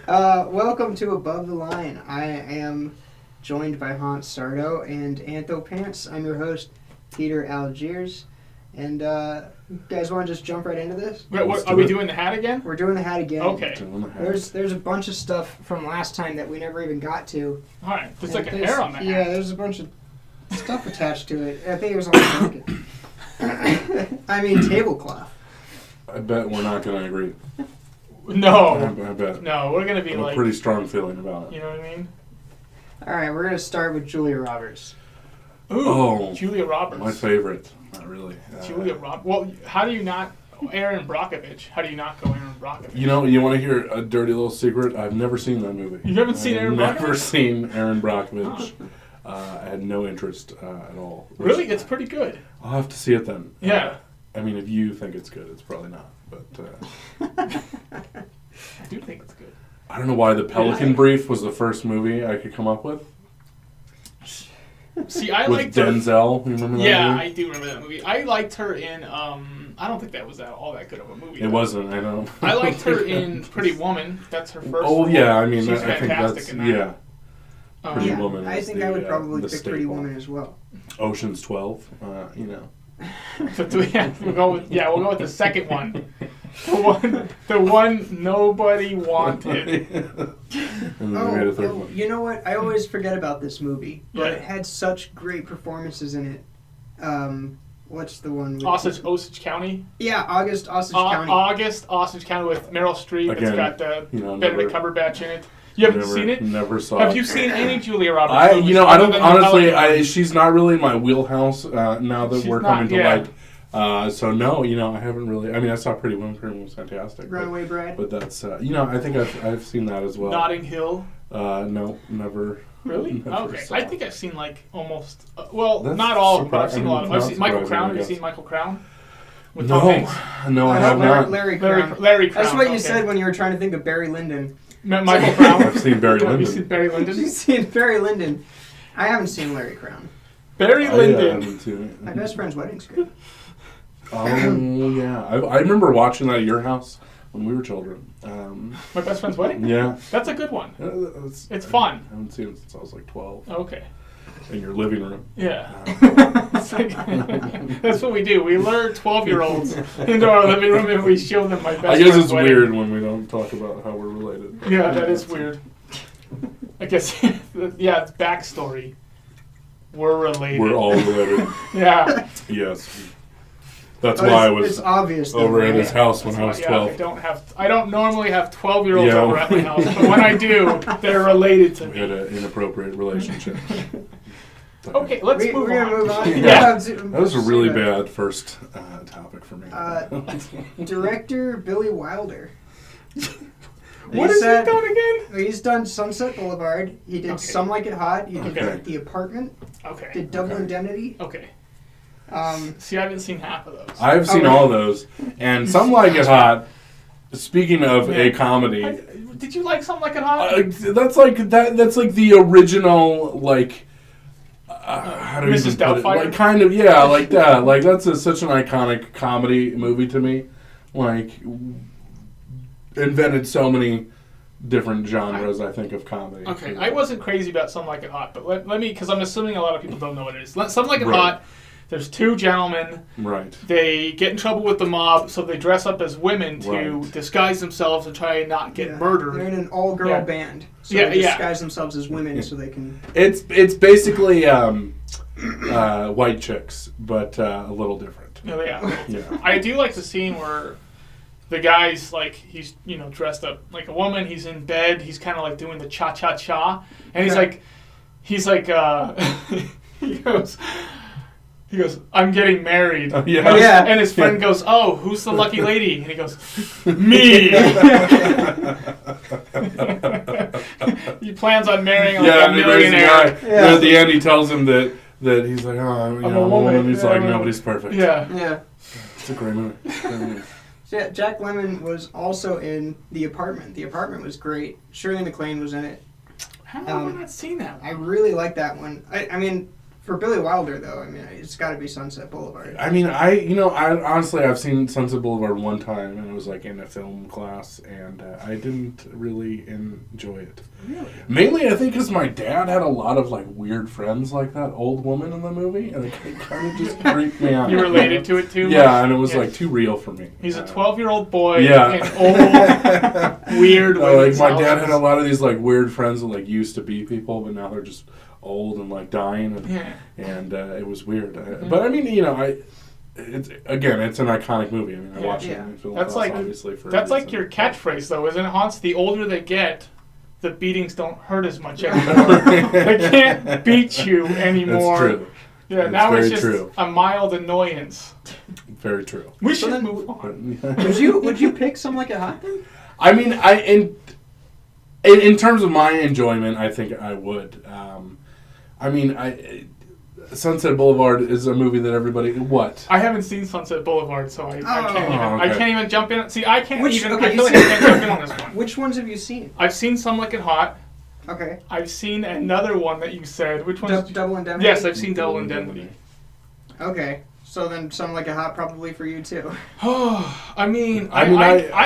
Welcome to Above the Line. I am joined by Sardo and Anthopants. I'm your host, Peter Algiers. And you guys want to just jump right into this? Are we doing the hat again? We're doing the hat again. Okay. There's a bunch of stuff from last time that we never even got to. All right. There's like a hair on the hat. Yeah, there's a bunch of stuff attached to it. I think it was on the blanket. I mean, tablecloth. I bet we're not going to agree. No. I bet. No, we're going to be I have a pretty strong feeling about it. You know what I mean? All right, we're going to start with Julia Roberts. Ooh, Julia Roberts. My favorite. Not really. Julia Roberts. Well, how do you not... Aaron Brockovich. How do you not go Aaron Brockovich? You know, you want to hear a dirty little secret? I've never seen that movie. You haven't seen Aaron Brockovich? I've never seen Aaron Brockovich. I had no interest at all. Really? It's pretty good. I'll have to see it then. Yeah. I mean, if you think it's good, it's probably not. But I do think it's good. I don't know why The Pelican Brief was the first movie I could come up with. See, I with liked Denzel. You remember that movie? Yeah, I do remember that movie. I liked her in. I don't think that was all that good of a movie. It wasn't. I know. I liked her in Pretty Woman. That's her first. Oh yeah, I mean, she's I think fantastic in that. Yeah. Pretty Woman. I think I would probably pick Pretty Woman as well. Ocean's 12. You know. We'll go with the second one. The one nobody wanted. And then we made a third one. You know what? I always forget about this movie, but Yeah. it had such great performances in it. What's the one? Osage County? Yeah, August Osage County. August Osage County with Meryl Streep. Again, it's got Benedict Cumberbatch in it. You haven't seen it? Never saw Have it. you seen any Julia Roberts movies? I don't honestly. She's not really in my wheelhouse now that we're coming to light. So no, I haven't really. I mean, I saw Pretty Woman. Pretty Woman was fantastic. Runaway Bride. But that's I think I've seen that as well. Notting Hill. No, never. Really? Never Okay. saw. I think I've seen almost. That's not all of them, but I've seen a lot of them. I've not seen Michael surprising, Crown. I Have you guess. seen Michael Crown? With No, Tom Hanks? no, I have not. Larry Crown. Larry Crown. That's what you okay. said when you were trying to think of Barry Lyndon. Michael Crown. I've seen Barry Have you Lyndon. seen Barry Lyndon? You've seen Barry Lyndon. I haven't seen Larry Crown. Barry I Lyndon. haven't seen it. My best friend's wedding's good. Oh yeah, I remember watching that at your house when we were children. My best friend's wedding? Yeah, That's a good one. it's fun. I haven't seen it since I was like 12. Okay. In your living room. Yeah. That's what we do. We lure 12-year-olds into our living room and we show them my best I guess friend's it's wedding. weird when we don't talk about how we're related. Yeah, that is weird. I guess, it's backstory. We're related. We're all related. Yeah. Yes. That's why I was It's obvious. over at his house when I was 12. I don't normally have 12-year-olds Yeah. over at my house, but when I do, they're related to We had me. an inappropriate relationship. Okay, let's move We're on. gonna move on. Yeah. That was a really bad first topic for me. Director Billy Wilder. What has he done again? He's done Sunset Boulevard. He did Okay. Some Like It Hot. He did Okay. The Apartment. Okay. Did Double Okay. Indemnity. Okay. Um, See, I haven't seen half of those. I've seen all of those. And Some Like It Hot, speaking of a comedy... Did you like Something Like It Hot? That's like the original how do you Mrs. even put it? Doubtfire? Like kind of like that. Like that's such an iconic comedy movie to me. Like invented so many different genres. I think of comedy. Okay, I wasn't crazy about Something Like It Hot, but let me, because I'm assuming a lot of people don't know what it is. Something Like It Right. Hot, there's two gentlemen. Right. They get in trouble with the mob, so they dress up as women to Right. disguise themselves and try and not get They're murdered. in an all-girl Yeah. band, so Yeah, they yeah. disguise themselves as women so they can. It's basically white chicks, but a little different. Yeah. Yeah. I do like the scene where the guy's like, he's dressed up like a woman. He's in bed. He's kind of like doing the cha cha cha, and he's like, he goes, I'm getting married. Yeah. And his friend goes, oh, who's the lucky lady? And he goes, me. He plans on marrying a millionaire. And at the end, he tells him that he's like, oh, I'm a woman. He's like, nobody's perfect. Yeah. It's a great movie. Jack Lemmon was also in The Apartment. The Apartment was great. Shirley MacLaine was in it. How have I not seen that one? I really like that one. I mean, For Billy Wilder, though, I mean, it's got to be Sunset Boulevard. I mean, honestly, I've seen Sunset Boulevard one time, and it was like in a film class, and I didn't really enjoy it. Really? Mainly, I think, because my dad had a lot of like weird friends, like that old woman in the movie, and it kind of just freaked me out. You related to it too? Yeah, much? and it was like too real for me. He's a 12-year-old boy. Yeah. And old, weird. Like my dad had a lot of these like weird friends that like used to be people, but now they're just old and like dying, and it was weird. But I mean, it's an iconic movie. I mean, I watched it in film class, obviously. That's like your catchphrase, though, isn't it, Hans? The older they get, the beatings don't hurt as much anymore. They can't beat you anymore. That's true. Yeah, That's now it's very just true. a mild annoyance. Very true. We should move on. Would you pick Some Like It Hot then? I mean, in terms of my enjoyment, I think I would. Sunset Boulevard is a movie that everybody... What? I haven't seen Sunset Boulevard, so I can't even jump in. See, I can't I feel feel like I can't jump in on this one. Which ones have you seen? I've seen Some Like It Hot. Okay. I've seen another one that you said. Which one? Double Indemnity? Yes, I've seen Double Indemnity. Okay. So then Some Like It Hot probably for you, too. I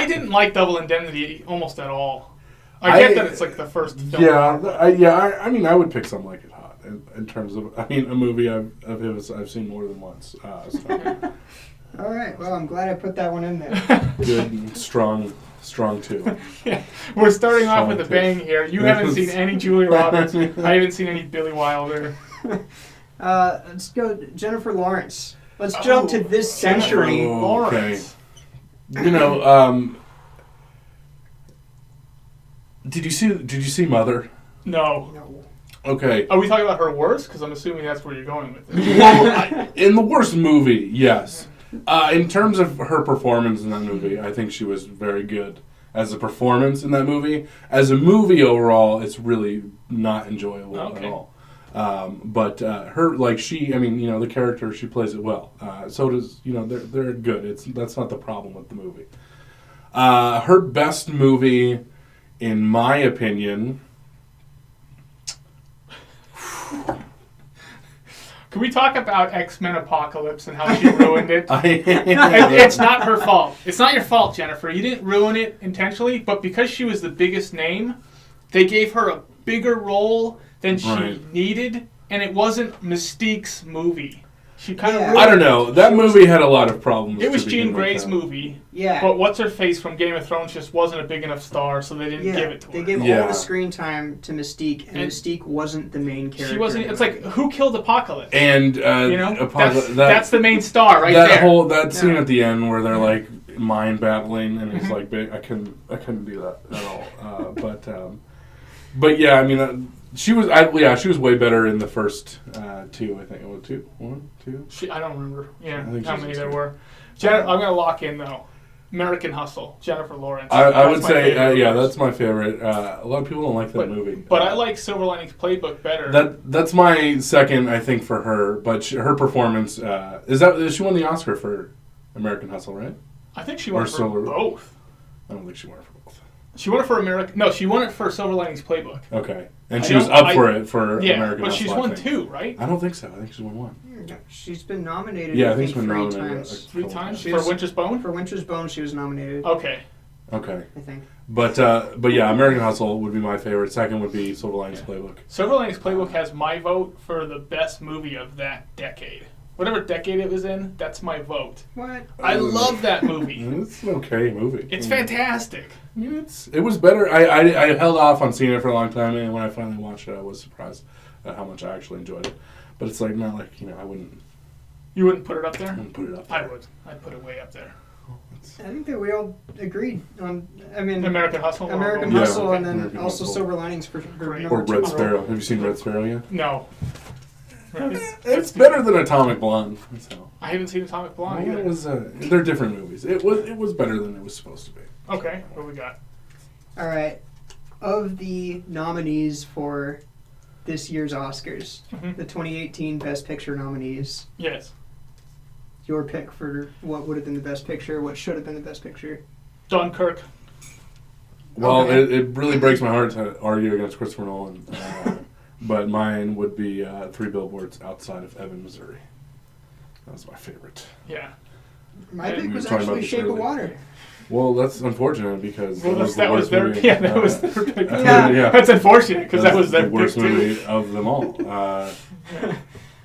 didn't like Double Indemnity almost at all. I get that it's like the first film. I mean, I would pick Some Like It Hot in terms of, a movie of his I've seen more than once. All right. Well, I'm glad I put that one in there. Good and strong too. Yeah. We're starting off with a bang here. You haven't seen any Julia Roberts. I haven't seen any Billy Wilder. Let's go Jennifer Lawrence. Let's jump to this century. Lawrence. Did you see Mother? No. Okay. Are we talking about her worst? Because I'm assuming that's where you're going with it. Well, in the worst movie, yes. In terms of her performance in that movie, I think she was very good as a performance in that movie. As a movie overall, it's really not enjoyable at all. But her, the character, she plays it well. So does, they're good. That's not the problem with the movie. Her best movie, in my opinion... Can we talk about X-Men Apocalypse and how she ruined it? It's not her fault. It's not your fault, Jennifer. You didn't ruin it intentionally, but because she was the biggest name, they gave her a bigger role than she needed, and it wasn't Mystique's movie. She kind of. I don't know. That movie had a lot of problems. It was Jean Grey's movie. Yeah. But what's her face from Game of Thrones just wasn't a big enough star, so they didn't give it to her. They gave all the screen time to Mystique, and Mystique wasn't the main character. She wasn't. It's like, who killed Apocalypse? And that's the main star right there. That scene at the end where they're like mind battling, and he's like, I couldn't do that at all. But yeah, I mean. She was way better in the first two, I think. Oh, two? One? Two? I don't remember. Yeah, how many there were. I'm going to lock in, though. American Hustle, Jennifer Lawrence. I would say, that's my favorite. A lot of people don't like that movie. But I like Silver Linings Playbook better. That's my second, I think, for her. But her performance, she won the Oscar for American Hustle, right? I think she won it for both. I don't think she won it for both. She won it for American... No, she won it for Silver Linings Playbook. Okay. And she was up for it for American Hustle. But she's won two, right? I don't think so. I think she's won one. She's been nominated, I think she's been three nominated times. Three times? For Winter's Bone? For Winter's Bone, she was nominated. Okay. I think. But yeah, American Hustle would be my favorite. Second would be Silver Linings Playbook. Silver Linings Playbook has my vote for the best movie of that decade. Whatever decade it was in, that's my vote. What? I love that movie. It's an okay movie. It's fantastic. I mean, it was better. I held off on seeing it for a long time, and when I finally watched it, I was surprised at how much I actually enjoyed it. But it's like not like I wouldn't. You wouldn't put it up there? I wouldn't put it up there. I would. I'd put it way up there. I think that we all agreed on. I mean, American Hustle. Hustle, and then American also Hustle. Silver Linings for or Red Sparrow. Have you seen Red Sparrow yet? No. Really? It's better than Atomic Blonde. So. I haven't seen Atomic Blonde either. It was. They're different movies. It was better than it was supposed to be. Okay, what we got? All right. Of the nominees for this year's Oscars, the 2018 Best Picture nominees. Yes. Your pick for what would have been the Best Picture, what should have been the Best Picture? Dunkirk. Well, it really breaks my heart to argue against Christopher Nolan. but mine would be Three Billboards Outside of Ebbing, Missouri. That was my favorite. Yeah. My pick we was were talking actually about this Shape of earlier. Water. Well, that's unfortunate because Well, that was that was their movie. yeah, that was their pick. Yeah. That's unfortunate because that was their the worst pick too. movie of them all.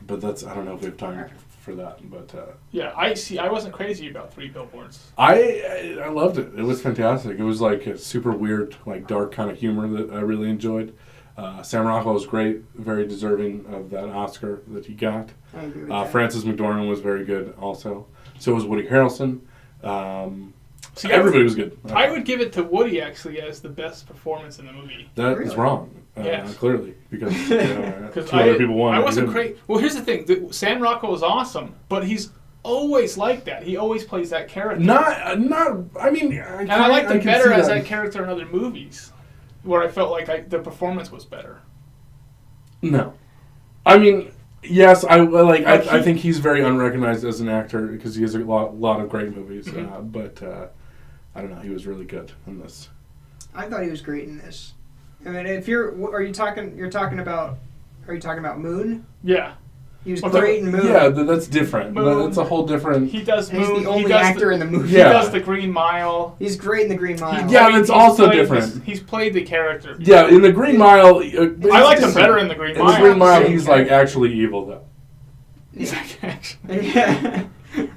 But that's I don't know if we have time for that. But Yeah, I wasn't crazy about Three Billboards. I loved it. It was fantastic. It was like a super weird, like dark kind of humor that I really enjoyed. Sam Rockwell was great, very deserving of that Oscar that he got. I agree with that. Frances McDormand was very good also. So was Woody Harrelson. See, Everybody was good. I would give it to Woody actually as the best performance in the movie. That is Really? wrong. Yes. Clearly, because Because two other people won. I and he wasn't didn't. crazy. Well, here's the thing: Sam Rockwell is awesome, but he's always like that. He always plays that character. Not. I mean, And I liked him can better see as that character in other movies, where I felt like the performance was better. No, I mean, yes, But I think he's very unrecognized as an actor because he has a lot of great movies. Mm-hmm. But I don't know, he was really good in this. I thought he was great in this. I mean, if are you talking about Moon? Yeah, He was Well, great in Moon. Yeah, that's different. Moon. That's a whole different. he does. He's Moon, the only he does actor in the movie. He Yeah. does the Green Mile. He's great in the Green Mile. Yeah, but it's he's also played different. he's played the character. Yeah, in the Green Mile. I liked him better in the Green In Mile. the Green Mile, Same he's character. like actually evil though. He's like, actually. Yeah.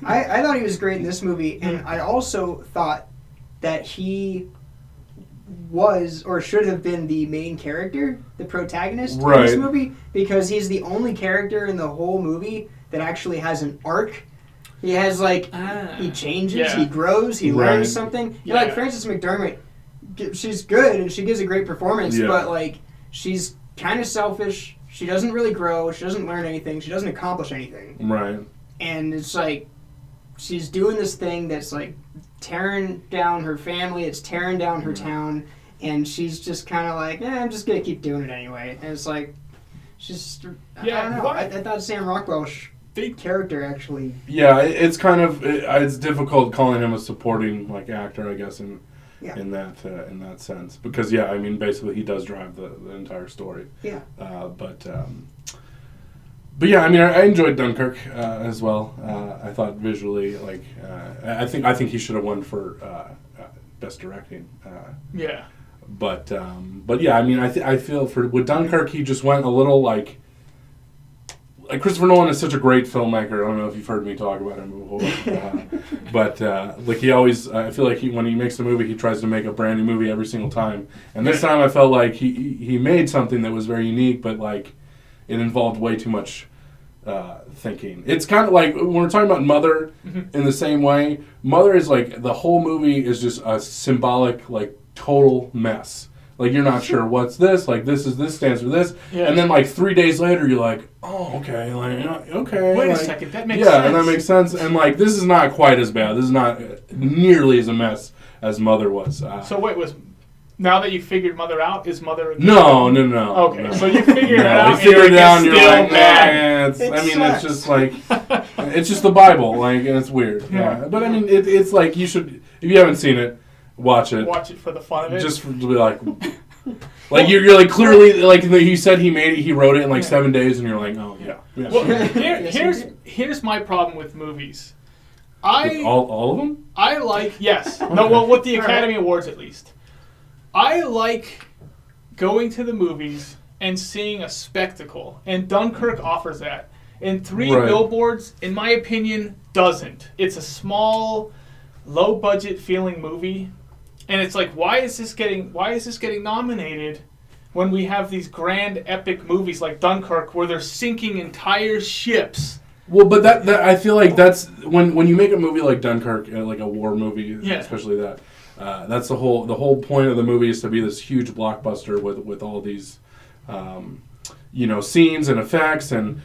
I thought he was great in this movie, and I also thought that he was or should have been the main character, the protagonist in this Right. movie, because he's the only character in the whole movie that actually has an arc. He has he changes, Yeah. he grows, he Right. learns something. Yeah. Like Frances McDormand, she's good and she gives a great performance, Yeah. but she's kind of selfish. She doesn't really grow. She doesn't learn anything. She doesn't accomplish anything. Right. And it's she's doing this thing that's tearing down her family, it's tearing down her town, and she's just kind of I'm just gonna keep doing it anyway. And it's she's I don't know. I thought Sam Rockwell's character actually. Yeah, it's kind of it's difficult calling him a supporting actor, I guess, in that sense, because I mean basically he does drive the entire story. Yeah. But yeah, I mean I enjoyed Dunkirk as well. I thought visually I think he should have won for best directing. Yeah. But yeah, I mean I feel with Dunkirk he just went a little like Christopher Nolan is such a great filmmaker. I don't know if you've heard me talk about him before, but he always. I feel like when he makes a movie, he tries to make a brand new movie every single time. And this time, I felt like he made something that was very unique, but it involved way too much thinking. It's kind of like when we're talking about Mother in the same way. Mother is the whole movie is just a symbolic total mess. You're not sure what's this. This stands for this. Yeah. And then 3 days later, you're like, oh, okay, okay. Wait a second, that makes sense. Yeah, and that makes sense. And this is not quite as bad. This is not nearly as a mess as Mother was. So wait, now that you figured Mother out, is Mother? No. Okay, no. so you figured it No, out. you figured it out, and you're still like, mad. it's just it's just the Bible, and it's weird. Yeah. But I mean, it's you should, if you haven't seen it, watch it. Watch it for the fun of it. Just to be you're clearly he said he made it, he wrote it in 7 days, and you're like, oh yeah. Well, Yes, here's my problem with movies. All of them? I yes. No, well, with the Academy Awards at least. I like going to the movies and seeing a spectacle, and Dunkirk offers that. And Three Right. Billboards, in my opinion, doesn't. It's a small, low-budget feeling movie, and it's why is this getting nominated when we have these grand epic movies like Dunkirk where they're sinking entire ships? Well, but that I feel like that's when you make a movie like Dunkirk, a war movie, especially that. That's the whole point of the movie is to be this huge blockbuster with all these, scenes and effects and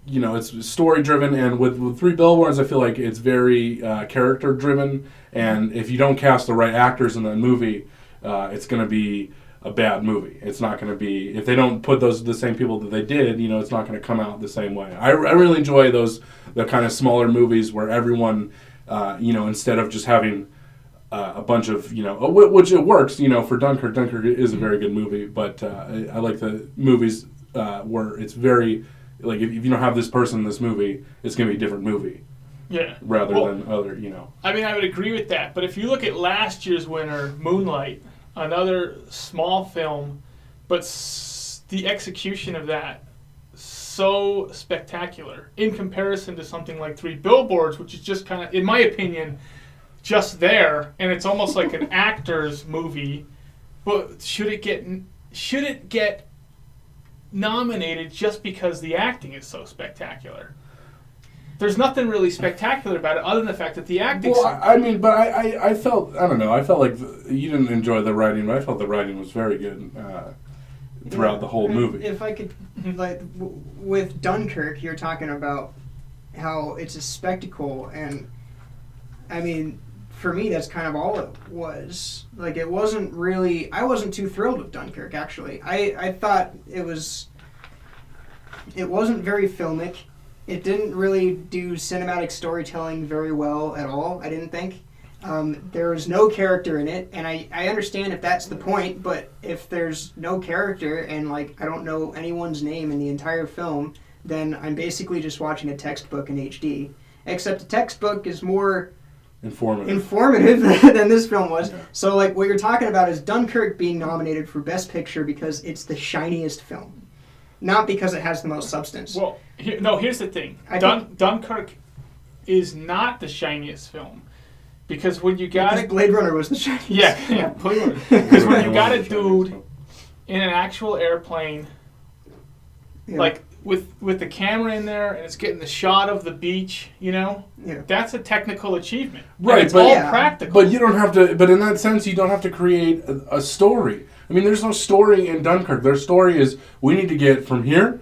it's story driven. And with Three Billboards, I feel like it's very character driven. And if you don't cast the right actors in that movie, it's going to be a bad movie. It's not going to be, if they don't put the same people that they did, it's not going to come out the same way. I really enjoy the kind of smaller movies where everyone, instead of just having a bunch of, which it works, for Dunkirk. Dunkirk is a very good movie, but I like the movies where it's very, like, if you don't have this person in this movie, it's going to be a different movie. Yeah. Rather than other, I mean, I would agree with that, but if you look at last year's winner, Moonlight, another small film, but the execution of that, so spectacular in comparison to something like Three Billboards, which is just kind of, in my opinion, just there, and it's almost like an actor's movie. But should it get nominated just because the acting is so spectacular? There's nothing really spectacular about it other than the fact that the acting. Well, I felt, I don't know, I felt like you didn't enjoy the writing, but I felt the writing was very good throughout the whole movie. If I could, with Dunkirk, you're talking about how it's a spectacle, and I mean, for me, that's kind of all it was. Like, it wasn't really, I wasn't too thrilled with Dunkirk, actually. I thought it wasn't very filmic. It didn't really do cinematic storytelling very well at all, I didn't think. There was no character in it, and I understand if that's the point, but if there's no character and, I don't know anyone's name in the entire film, then I'm basically just watching a textbook in HD. Except a textbook is more informative than this film was. Yeah. So, what you're talking about is Dunkirk being nominated for Best Picture because it's the shiniest film. Not because it has the most substance. Well, here's the thing. Dunkirk is not the shiniest film. Because when you got it... Blade Runner was the shiniest. Yeah, Blade Runner. Because when you got a dude in an actual airplane, with the camera in there, and it's getting the shot of the beach, that's a technical achievement. Right, and it's all practical. But you don't have to... But in that sense, you don't have to create a story. I mean, there's no story in Dunkirk. Their story is, we need to get from here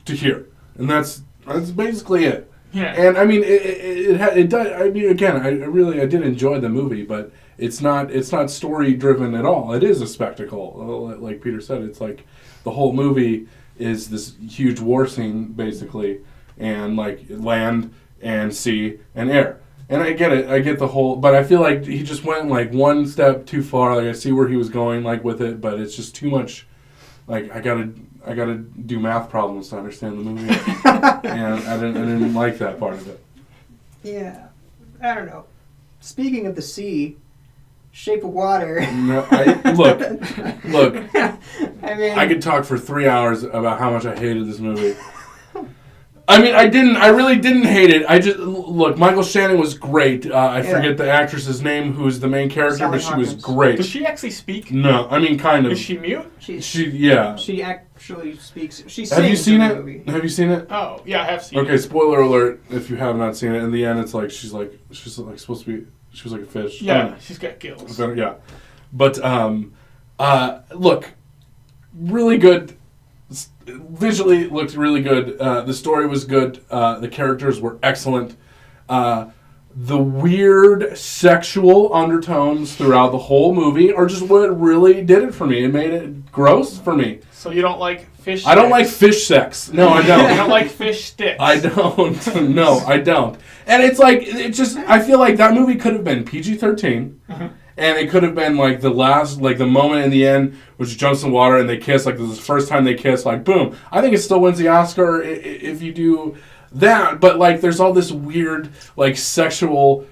to here. And that's basically it. Yeah. And I mean, it does. I mean, again, I did enjoy the movie, but it's not story driven at all. It is a spectacle, like Peter said. It's like the whole movie is this huge war scene, basically, and land and sea and air. And I get it. I get the whole, but I feel like he just went one step too far. I see where he was going with it, but it's just too much. I gotta do math problems to understand the movie, and I didn't like that part of it. Yeah, I don't know. Speaking of the sea, Shape of Water. No, look. I mean, I could talk for 3 hours about how much I hated this movie. I mean, I really didn't hate it. Michael Shannon was great. I forget the actress's name, who's the main character, Sally but Hawkins. She was great. Does she actually speak? No, I mean, kind of. Is she mute? She actually speaks. She sings. Have you seen it? Movie. Have you seen it? Oh, yeah, I have seen it. Okay, spoiler alert if you have not seen it. In the end, it's she's supposed to be, she was like a fish. Yeah, she's got gills. Yeah. But, look, really good. Visually looked really good. The story was good. The characters were excellent. The weird sexual undertones throughout the whole movie are just what really did it for me. It made it gross for me. So you don't like fish sex? I don't like fish sex. No, I don't. You don't like fish sticks? I don't. No, I don't. And I feel like that movie could have been PG-13. Mm-hmm. And it could have been the last, the moment in the end, which jumps in the water and they kiss, this is the first time they kiss, boom. I think it still wins the Oscar if you do that. But, there's all this weird, sexual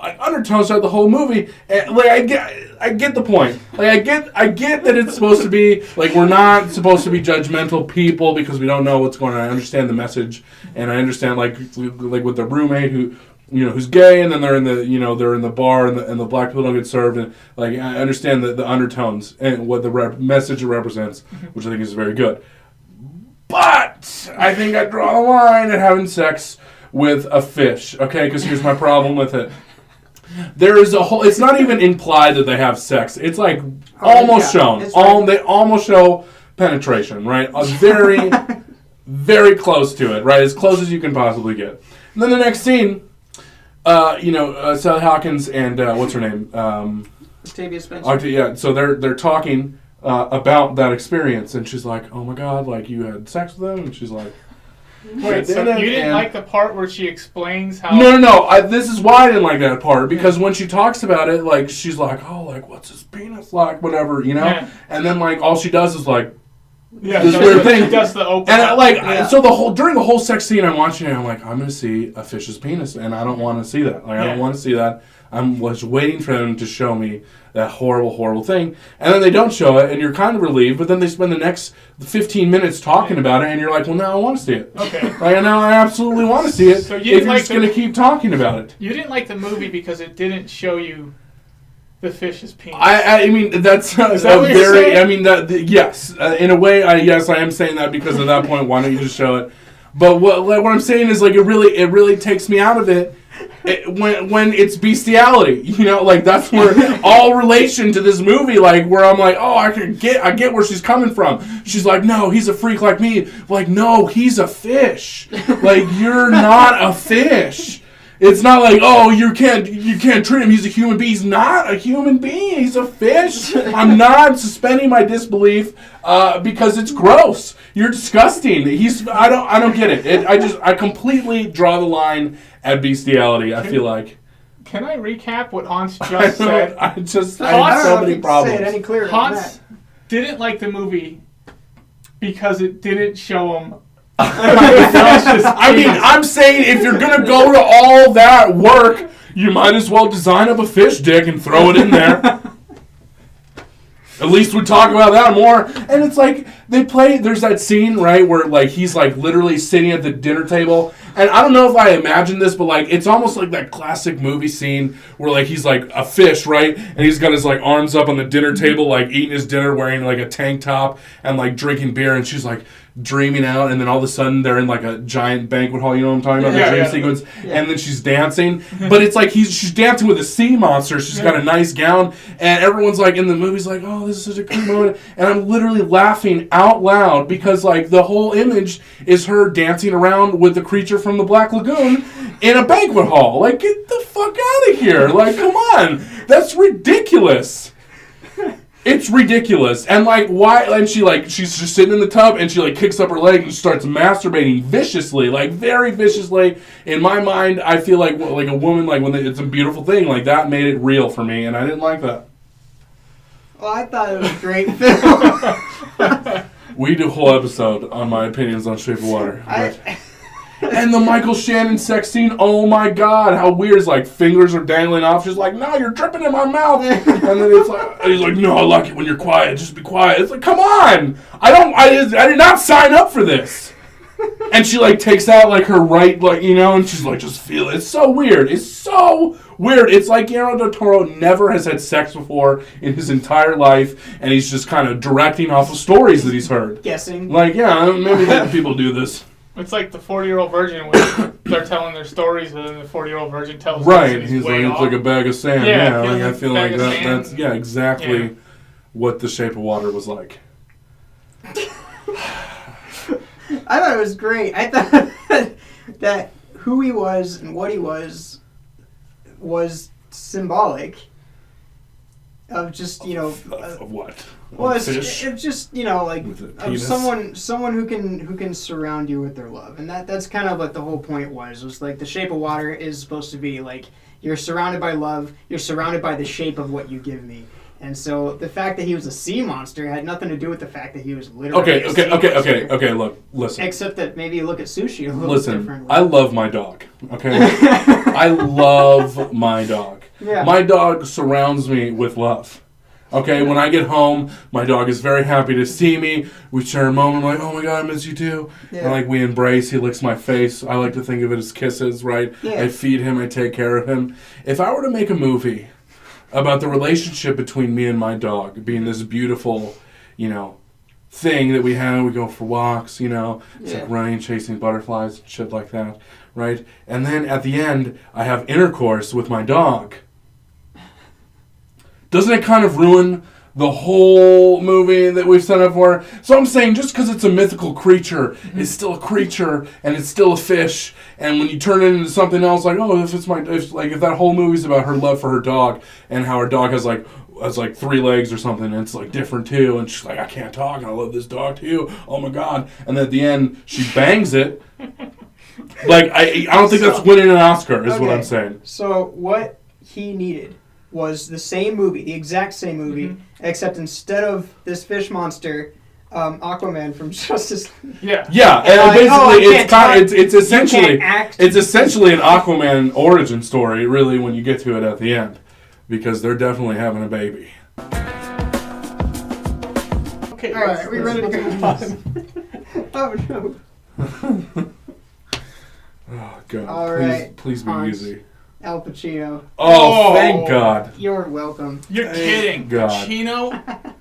undertones throughout the whole movie. And, I get the point. I get that it's supposed to be, we're not supposed to be judgmental people because we don't know what's going on. I understand the message. And I understand, with the roommate who's gay, and then they're in the bar, and the black people don't get served, and I understand the undertones and what the message it represents, which I think is very good. But I think I draw the line at having sex with a fish, okay? Because here's my problem with it. There is a whole. It's not even implied that they have sex. It's almost shown. They almost show penetration, right? Very, very close to it, right? As close as you can possibly get. And then the next scene. Sally Hawkins and what's her name? Octavia Spencer. Yeah, so they're talking about that experience, and she's like, "Oh my God, you had sex with him?" And she's like, Wait, so you didn't like the part where she explains how... No. This is why I didn't like that part. Because when she talks about it, like, she's like, oh, like, what's his penis like? Whatever, you know? Yeah. And then, like, all she does is, like, this weird thing. She does the open and, so during the whole sex scene I'm watching it, I'm like, I'm going to see a fish's penis. And I don't want to see that. Like, I don't want to see that. I was waiting for them to show me that horrible, horrible thing. And then they don't show it, and you're kind of relieved, but then they spend the next 15 minutes talking about it, and you're like, well, now I want to see it. Okay. Like, now I absolutely want to see it so if you're just going to keep talking about it. You didn't like the movie because it didn't show you the fish's penis. I mean, that's a very... I mean, yes. In a way, yes, I am saying that because at that point, why don't you just show it? But what I'm saying is, like, it really takes me out of it. When it's bestiality, you know, like that's where all relation to this movie, like where I'm like, oh, I get where she's coming from. She's like, no, he's a freak like me. Like, no, he's a fish. Like, you're not a fish. It's not like, oh, you can't treat him. He's a human being. He's not a human being. He's a fish. I'm not suspending my disbelief because it's gross. You're disgusting. I don't get it. I completely draw the line at bestiality. I feel like. Can I recap what Hans just said? I have so many problems. Say it any clearer Hans didn't like the movie because it didn't show him. I mean, I'm saying if you're gonna go to all that work, you might as well design up a fish dick and throw it in there. At least we talk about that more. And it's like, there's that scene, right, where, like, he's, like, literally sitting at the dinner table. And I don't know if I imagined this, but, like, it's almost like that classic movie scene where, like, he's, like, a fish, right? And he's got his, like, arms up on the dinner table, like, eating his dinner, wearing, like, a tank top and, like, drinking beer. And she's, like, dreaming out, and then all of a sudden they're in like a giant banquet hall, you know what I'm talking about, the dream sequence, and then she's dancing, but it's like she's dancing with a sea monster. She's got a nice gown, and everyone's like in the movie's like, oh, this is such a cool moment, and I'm literally laughing out loud because like the whole image is her dancing around with the creature from the Black Lagoon in a banquet hall. Like, get the fuck out of here. Like, come on, that's ridiculous. It's ridiculous. And, like, why? And she's just sitting in the tub, and she, like, kicks up her leg and starts masturbating viciously, like, very viciously. In my mind, I feel like a woman, like, when it's a beautiful thing, like, that made it real for me, and I didn't like that. Well, I thought it was a great film. We do a whole episode on my opinions on Shape of Water. And the Michael Shannon sex scene, oh my God, how weird. It's like fingers are dangling off. She's like, no, you're dripping in my mouth. And then it's like, he's like, no, I like it when you're quiet. Just be quiet. It's like, come on. I did not sign up for this. And she like takes out like her right, like, you know, and she's like, just feel it. It's so weird. It's so weird. It's like Guillermo del Toro never has had sex before in his entire life, and he's just kind of directing off of stories that he's heard. Guessing. Like, yeah, maybe people do this. It's like the 40-year-old virgin when they're telling their stories, and then the 40-year-old virgin tells right. He's like, it's like a bag of sand. Yeah, like, I feel like that's exactly what The Shape of Water was like. I thought it was great. I thought that who he was and what he was symbolic of just, you know... Of what? Well, it's just, you know, like of someone who can surround you with their love, and that's kind of what the whole point was like The Shape of Water is supposed to be like you're surrounded by love, you're surrounded by the shape of what you give me, and so the fact that he was a sea monster had nothing to do with the fact that he was literally Okay. Look, listen. Except that maybe you look at sushi a little differently. I love my dog. Okay, I love my dog. Yeah. My dog surrounds me with love. Okay, when I get home, my dog is very happy to see me. We share a moment, like, oh my God, I miss you too. Yeah. And like we embrace, he licks my face. I like to think of it as kisses, right? Yeah. I feed him, I take care of him. If I were to make a movie about the relationship between me and my dog being this beautiful, you know, thing that we have, we go for walks, you know, it's like running, chasing butterflies, and shit like that, right? And then at the end, I have intercourse with my dog. Doesn't it kind of ruin the whole movie that we've set up for? So I'm saying just because it's a mythical creature, it's still a creature, and it's still a fish. And when you turn it into something else, like, oh, if that whole movie's about her love for her dog, and how her dog has like has like 3 legs or something, and it's like different too. And she's like, I can't talk, and I love this dog too. Oh my god! And then at the end, she bangs it. Like I don't think that's winning an Oscar, is what I'm saying. So what he needed was the same movie, the exact same movie, except instead of this fish monster, Aquaman from Justice League. Yeah. Yeah, and basically it's essentially an Aquaman origin story, really, when you get to it at the end, because they're definitely having a baby. Okay, all right, are we ready to go? Oh no. Oh god! All right, please be Hans. easy. Al Pacino. Oh, thank God! You're welcome. You're kidding, God. Pacino.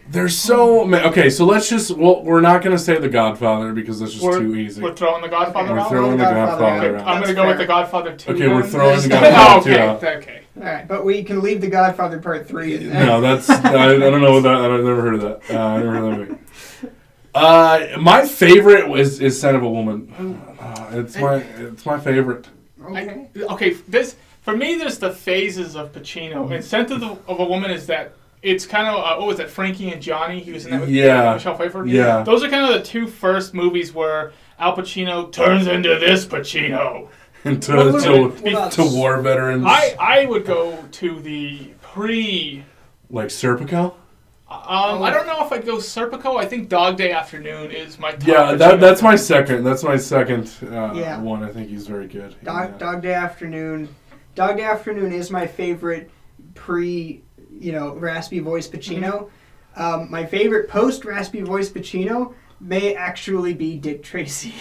There's so many. Okay, so let's just. Well, we're not going to say The Godfather because that's just too easy. We're throwing The Godfather We're out? throwing The Godfather out. I'm going to go with The Godfather 2. Okay, we're then. throwing The Godfather 2 out. Okay. All right, but we can leave The Godfather Part 3 in there. No, that's. I don't know what that. I've never heard of that. I never heard of that movie. My favorite is Son of a Woman. It's my favorite. Okay. For me, there's the phases of Pacino. And Scent of a Woman is that. It's kind of, what was that, Frankie and Johnny? He was in that with Michelle Pfeiffer? Yeah. Those are kind of the 2 first movies where Al Pacino turns into this Pacino. to war veterans. I would go to the Like Serpico? I don't know if I'd go Serpico. I think Dog Day Afternoon is my top. Yeah, that's my second. That's my second one. I think he's very good. Dog Day Afternoon. Dog Day Afternoon is my favorite raspy voice Pacino. My favorite post raspy voice Pacino may actually be Dick Tracy.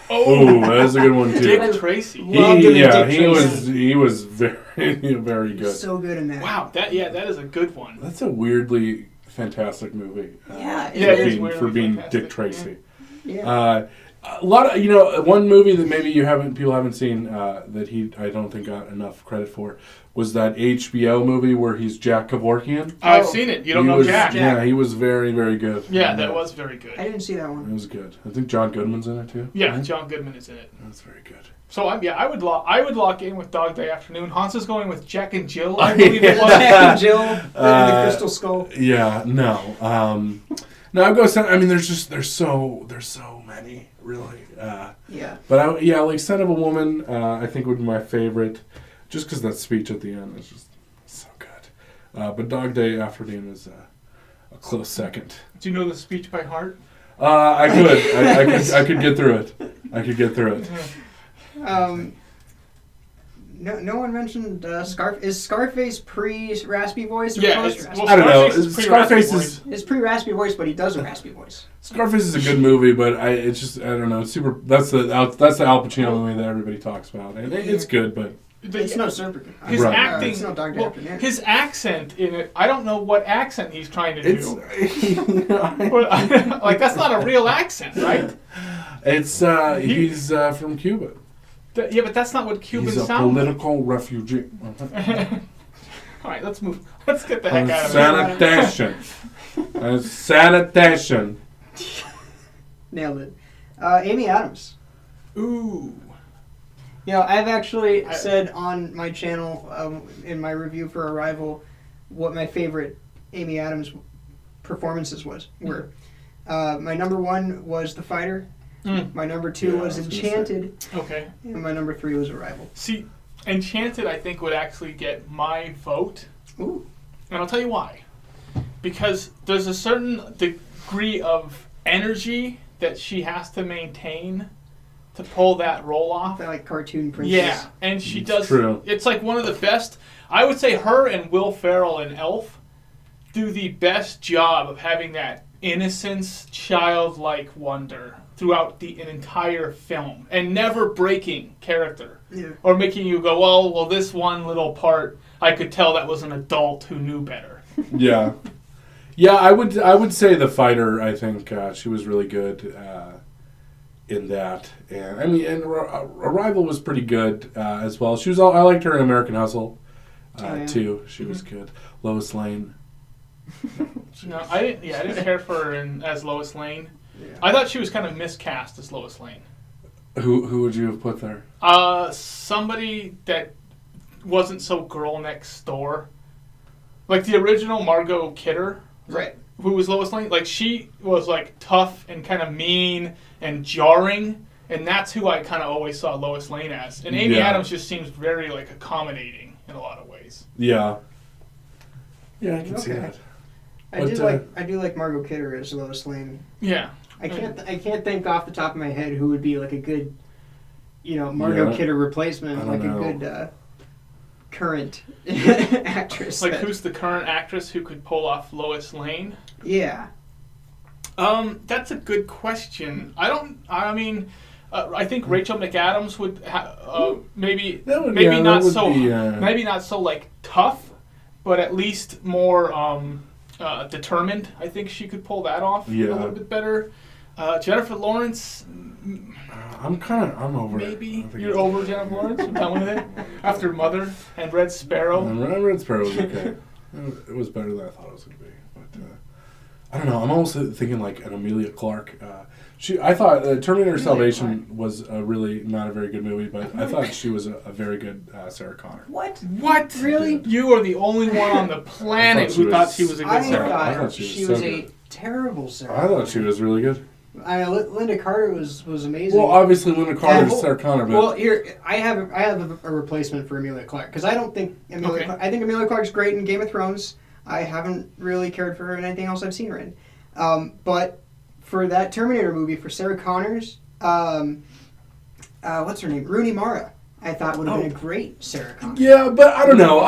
Oh, that's a good one too. Dick Tracy. He was very, very good. So good in that. Wow, that is a good one. That's a weirdly fantastic movie. For being Dick Tracy. Yeah. A lot of one movie that maybe people haven't seen that I don't think got enough credit for was that HBO movie where he's Jack Kevorkian. I've seen it. You don't know Jack. Yeah, he was very, very good. Yeah, that was very good. I didn't see that one. It was good. I think John Goodman's in it too. Yeah, right? John Goodman is in it. That's very good. So I would lock in with Dog Day Afternoon. Hans is going with Jack and Jill. I believe it was. Jack and Jill in the Crystal Skull. Yeah, no. No, I'd go. I mean, there's so many really. But like Son of a Woman, I think would be my favorite, just because that speech at the end is just so good. But Dog Day Afternoon is a close second. Do you know the speech by heart? I could. I could get through it. No one mentioned Scarface. Is Scarface pre-raspy voice or post-raspy? I don't know. Scarface is It's pre-raspy voice, but he does a raspy voice. Scarface is a good movie, but I don't know. It's super. That's the Al Pacino movie that everybody talks about, and it's good, but it's no Serpico. His acting. It's no Dog Day Afternoon. His accent in it. I don't know what accent he's trying to do. Like that's not a real accent, right? It's he's from Cuba. Yeah, but that's not what Cubans sound. He's a sound. Political refugee. All right, let's move. Let's get the heck out of here. Sanitation. Nailed it. Amy Adams. Ooh. I've actually said on my channel in my review for Arrival what my favorite Amy Adams performances were. My number 1 was The Fighter. My number 2 was Enchanted. Okay. And my number 3 was Arrival. See, Enchanted I think would actually get my vote. Ooh. And I'll tell you why. Because there's a certain degree of energy that she has to maintain to pull that role off. That cartoon princess. Yeah, and she does. True. It's like one of the best. I would say her and Will Ferrell in Elf do the best job of having that innocence, childlike wonder throughout an entire film and never breaking character or making you go, well, this one little part, I could tell that was an adult who knew better. Yeah. I would say The Fighter. I think she was really good in that, and I mean, and Arrival was pretty good as well. She was. I liked her in American Hustle too. She was good. Lois Lane. No, I didn't care for her as Lois Lane. Yeah. I thought she was kind of miscast as Lois Lane. Who would you have put there? Somebody that wasn't so girl next door. Like the original Margot Kidder, Right. who was Lois Lane, like she was like tough and kind of mean and jarring, and that's who I kind of always saw Lois Lane as. And Amy Adams just seems very like accommodating in a lot of ways. Yeah. Yeah, I can see that. I do like Margot Kidder as Lois Lane. Yeah. I can't think off the top of my head who would be like a good, Margot Kidder replacement, like a good current actress. Like who's the current actress who could pull off Lois Lane? Yeah. That's a good question. I think Rachel McAdams would maybe not so like tough, but at least more determined. I think she could pull that off a little bit better. Jennifer Lawrence. I'm over it. Maybe you're over Jennifer Lawrence. I'm done with it. After Mother and Red Sparrow. Red Sparrow was okay. It was better than I thought it was going to be. But I don't know. I'm almost thinking like an Emilia Clarke. I thought Terminator Salvation was really not a very good movie, but I thought she was a very good Sarah Connor. What? Really? You are the only one on the planet who thought she was a good Sarah Connor. I thought she was a terrible Sarah Connor. I thought she was really good. Linda Carter was amazing. Well, obviously Linda Carter is Sarah Connor. But well, here I have a replacement for Emilia Clarke because I don't think I think Emilia Clarke's great in Game of Thrones. I haven't really cared for her in anything else I've seen her in. But for that Terminator movie, for Sarah Connor's, what's her name? Rooney Mara. I thought would have been a great Sarah Connor. Yeah, but I don't know.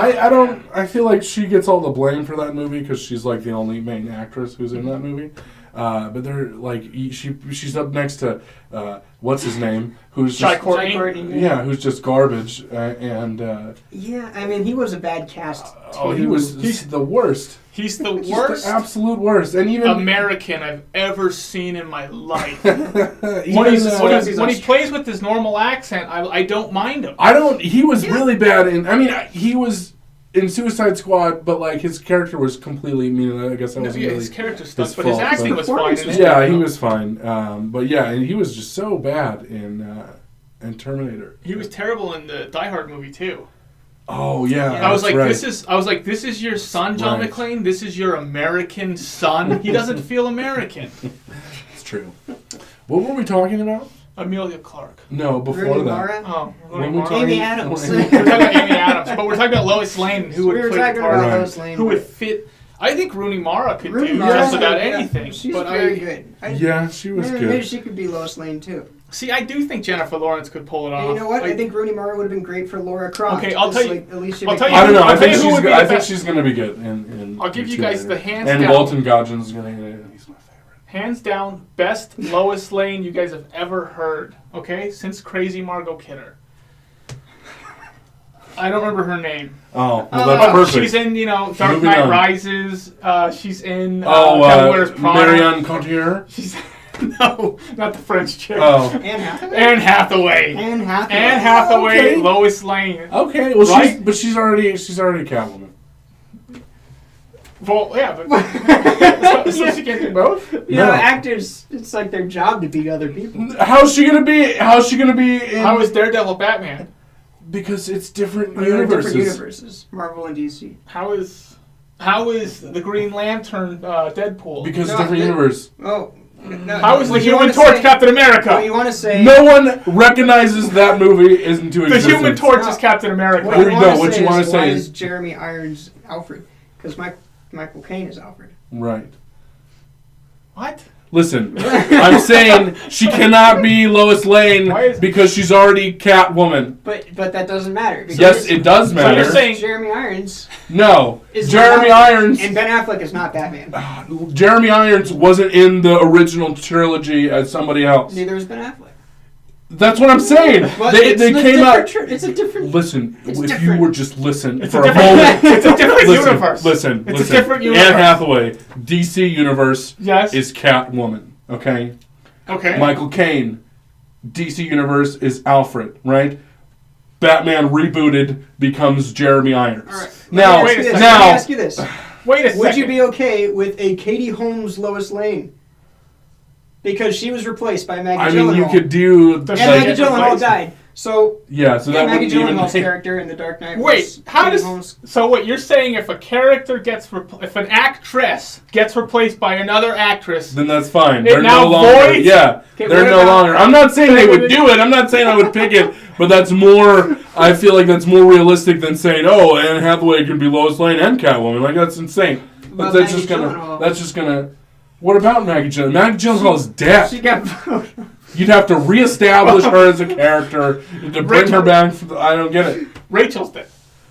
I feel like she gets all the blame for that movie because she's like the only main actress who's in that movie. But they're like she's up next to what's his name, who's Jai just Courtney. Yeah, who's just garbage and yeah, I mean he was a bad cast. He's the worst. He's the worst, the absolute worst, and even American I've ever seen in my life. When he plays with his normal accent, I don't mind him. He was really bad he was in Suicide Squad, but like his character was completely I guess that was really his character stuff, but his acting was fine. Yeah, he was fine. But yeah, and he was just so bad in Terminator. He was terrible in the Die Hard movie too. Oh yeah, I was like, this is your son, John McClane. This is your American son. He doesn't feel American. It's true. What were we talking about? Amelia Clarke. No, before Rooney that. Mara? Oh, Amy Adams. We're talking about Amy Adams, but we're talking about Lois Lane, who would play the part. Lois Lane, who would fit. I think Rooney Mara could do Mara, just about anything. She's but very good. She was good. Maybe she could be Lois Lane too. See, I do think Jennifer Lawrence could pull it off. And you know what? I think Rooney Mara would have been great for Laura Croft. Okay, I'll tell you. I don't know. I think she's going to be good. I'll give you guys the hands down. And Walton Goggins is going to. He's my favorite. Hands down, best Lois Lane you guys have ever heard. Okay, since Crazy Margot Kidder. I don't remember her name. Oh, well, that's perfect. She's in, Dark Knight Rises. She's in Devil Wears Prada. Marianne Cotillard? She's no, not the French chick. Oh. Anne Hathaway. Anne Hathaway, okay. Lois Lane. Okay, well, right? she's already Catwoman. Well, yeah, but so she can't do both. Actors, it's like their job to beat other people. How's she gonna be? How is Daredevil Batman? Because it's different universes. Marvel and DC. How is the Green Lantern Deadpool? Because different universe. Oh. No, how is the Human Torch Captain America? What you want to say? No one recognizes that movie into existence. The Human Torch is Captain America. What you want to say is Jeremy Irons Alfred? Because Michael Caine is Alfred. Right. What? Listen, I'm saying she cannot be Lois Lane because she's already Catwoman. But that doesn't matter. Yes, it does matter. So you're saying Jeremy Irons? No. Jeremy Irons. And Ben Affleck is not Batman. Jeremy Irons wasn't in the original trilogy as somebody else. Neither is Ben Affleck. That's what I'm saying. They came out. It's a different. Listen, if you would just listen it's for a moment. It's a different universe. Listen. A different universe. Anne Hathaway, DC universe, is Catwoman. Okay. Michael Caine, DC universe is Alfred. Right. Batman rebooted becomes Jeremy Irons. All right. Now, let me ask you this. Wait a second. Would you be okay with a Katie Holmes Lois Lane? Because she was replaced by Maggie Gyllenhaal. I mean, you could do... And Maggie Gyllenhaal died. So Yeah, so that Maggie wouldn't even Gyllenhaal's make... character in The Dark Knight. Wait, was how Katie does... Holmes. So what, you're saying if a character gets... if an actress gets replaced by another actress... Then that's fine. It They're now no longer... voids? Yeah, Okay, they're what no about- longer... I'm not saying they would do it. I'm not saying I would pick it. But that's more... I feel like that's more realistic than saying, oh, Anne Hathaway can be Lois Lane and Catwoman. Like, that's insane. Well, That's Maggie just gonna... Gyllenhaal. That's just gonna... What about Maggie Gyllenhaal? Maggie Gyllenhaal's dead. She got voted. You'd have to reestablish her as a character to bring her back. I don't get it. Rachel's dead.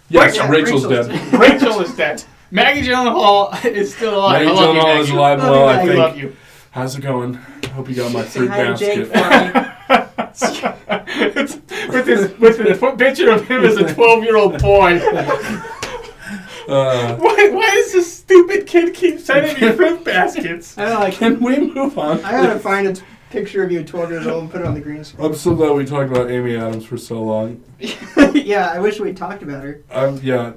Yes, Yeah, Rachel's Rachel's dead. Rachel is dead. Maggie Gyllenhaal is still alive. Maggie I love you, Gyllenhaal is Maggie. alive and Love you, well, I Maggie. We love think. you. How's it going? Hope you got my Say fruit hi to Jake basket. for me. with the picture of him as a 12-year-old boy. Why does this stupid kid keep sending me fruit baskets? I don't know, like, Can we move on? I gotta find a picture of you at 12 years old and put it on the green screen. I'm so glad we talked about Amy Adams for so long. Yeah, I wish we talked about her. Yeah,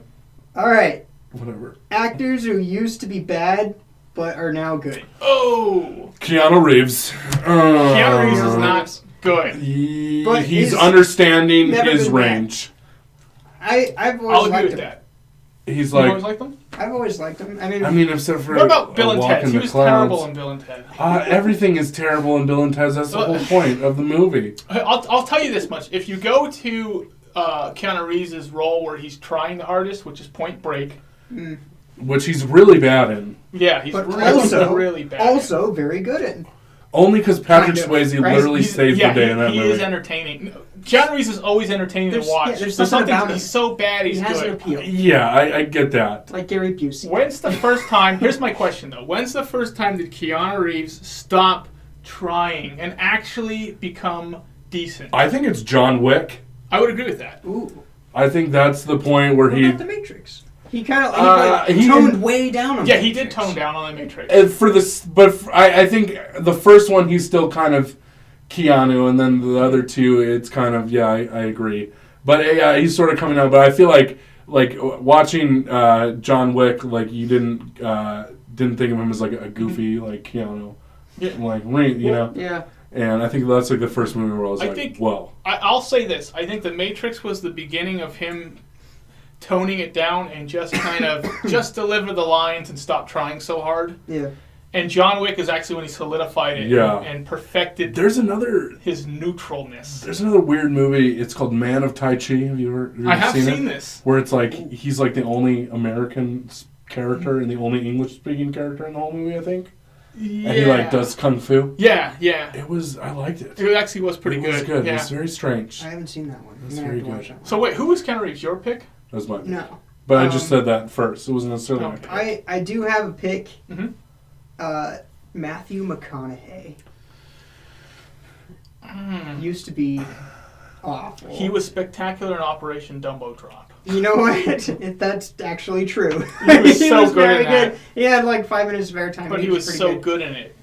All right, whatever. actors who used to be bad but are now good. Oh, Keanu Reeves. Keanu Reeves is not good. But He's he's understanding never his been bad. range. I've I'll always agree liked with him. that. He's You always like, liked him? I've always liked him. I mean, except for What about Bill A and Walk Ted? in He the was Clouds. terrible in Bill and Ted. Everything is terrible in Bill and Ted. That's the whole point of the movie. I'll tell you this much. If you go to Keanu Reeves' role where he's trying the hardest, which is Point Break, Which he's really bad in. yeah, he's But really, also, really bad. also very good at. Only because Patrick Kind of, Swayze right? literally saves the day in that he movie. is entertaining. Keanu Reeves is always entertaining There's- to watch. yeah, there's There's something something about him. he's so bad, He he's has an good. appeal, Yeah, I get that. like Gary Busey. When's the first time? Here's my question though. When's the first time that Keanu Reeves stop trying and actually become decent? I think it's John Wick. I would agree with that. Ooh, I think that's the point where what he... about The Matrix? He kind of he toned didn't- way down on. Yeah, The he did Matrix. tone down on the Matrix. I think the first one he's still kind of Keanu, and then the other two it's kind of I agree. But he's sort of coming out. But I feel like watching John Wick, like you didn't think of him as like a goofy like Keanu, Yeah. like you know. Yeah. And I think that's like the first movie where I was well. I'll say this. I think The Matrix was the beginning of him toning it down and just kind of just deliver the lines and stop trying so hard. Yeah. And John Wick is actually when he solidified it and perfected There's another his neutralness. There's another weird movie. It's called Man of Tai Chi. Have you ever I have seen seen it? this. Where it's like he's like the only American character and the only English speaking character in the whole movie, I think. Yeah. And he like does kung fu. Yeah. I liked it. It actually was pretty It was good. good. Yeah. It was very strange. I haven't seen that one. That's I'm gonna very have to watch good. that one. So wait, who was Keanu Reeves? Your pick? That was my pick. No. But I just said that first. It wasn't necessarily my Okay. pick. I do have a pick. Mm-hmm. Matthew McConaughey used to be awful. He was spectacular in Operation Dumbo Drop. You know what? That's actually true. He was so good very in that. He had like 5 minutes of airtime. But he was pretty so good in it.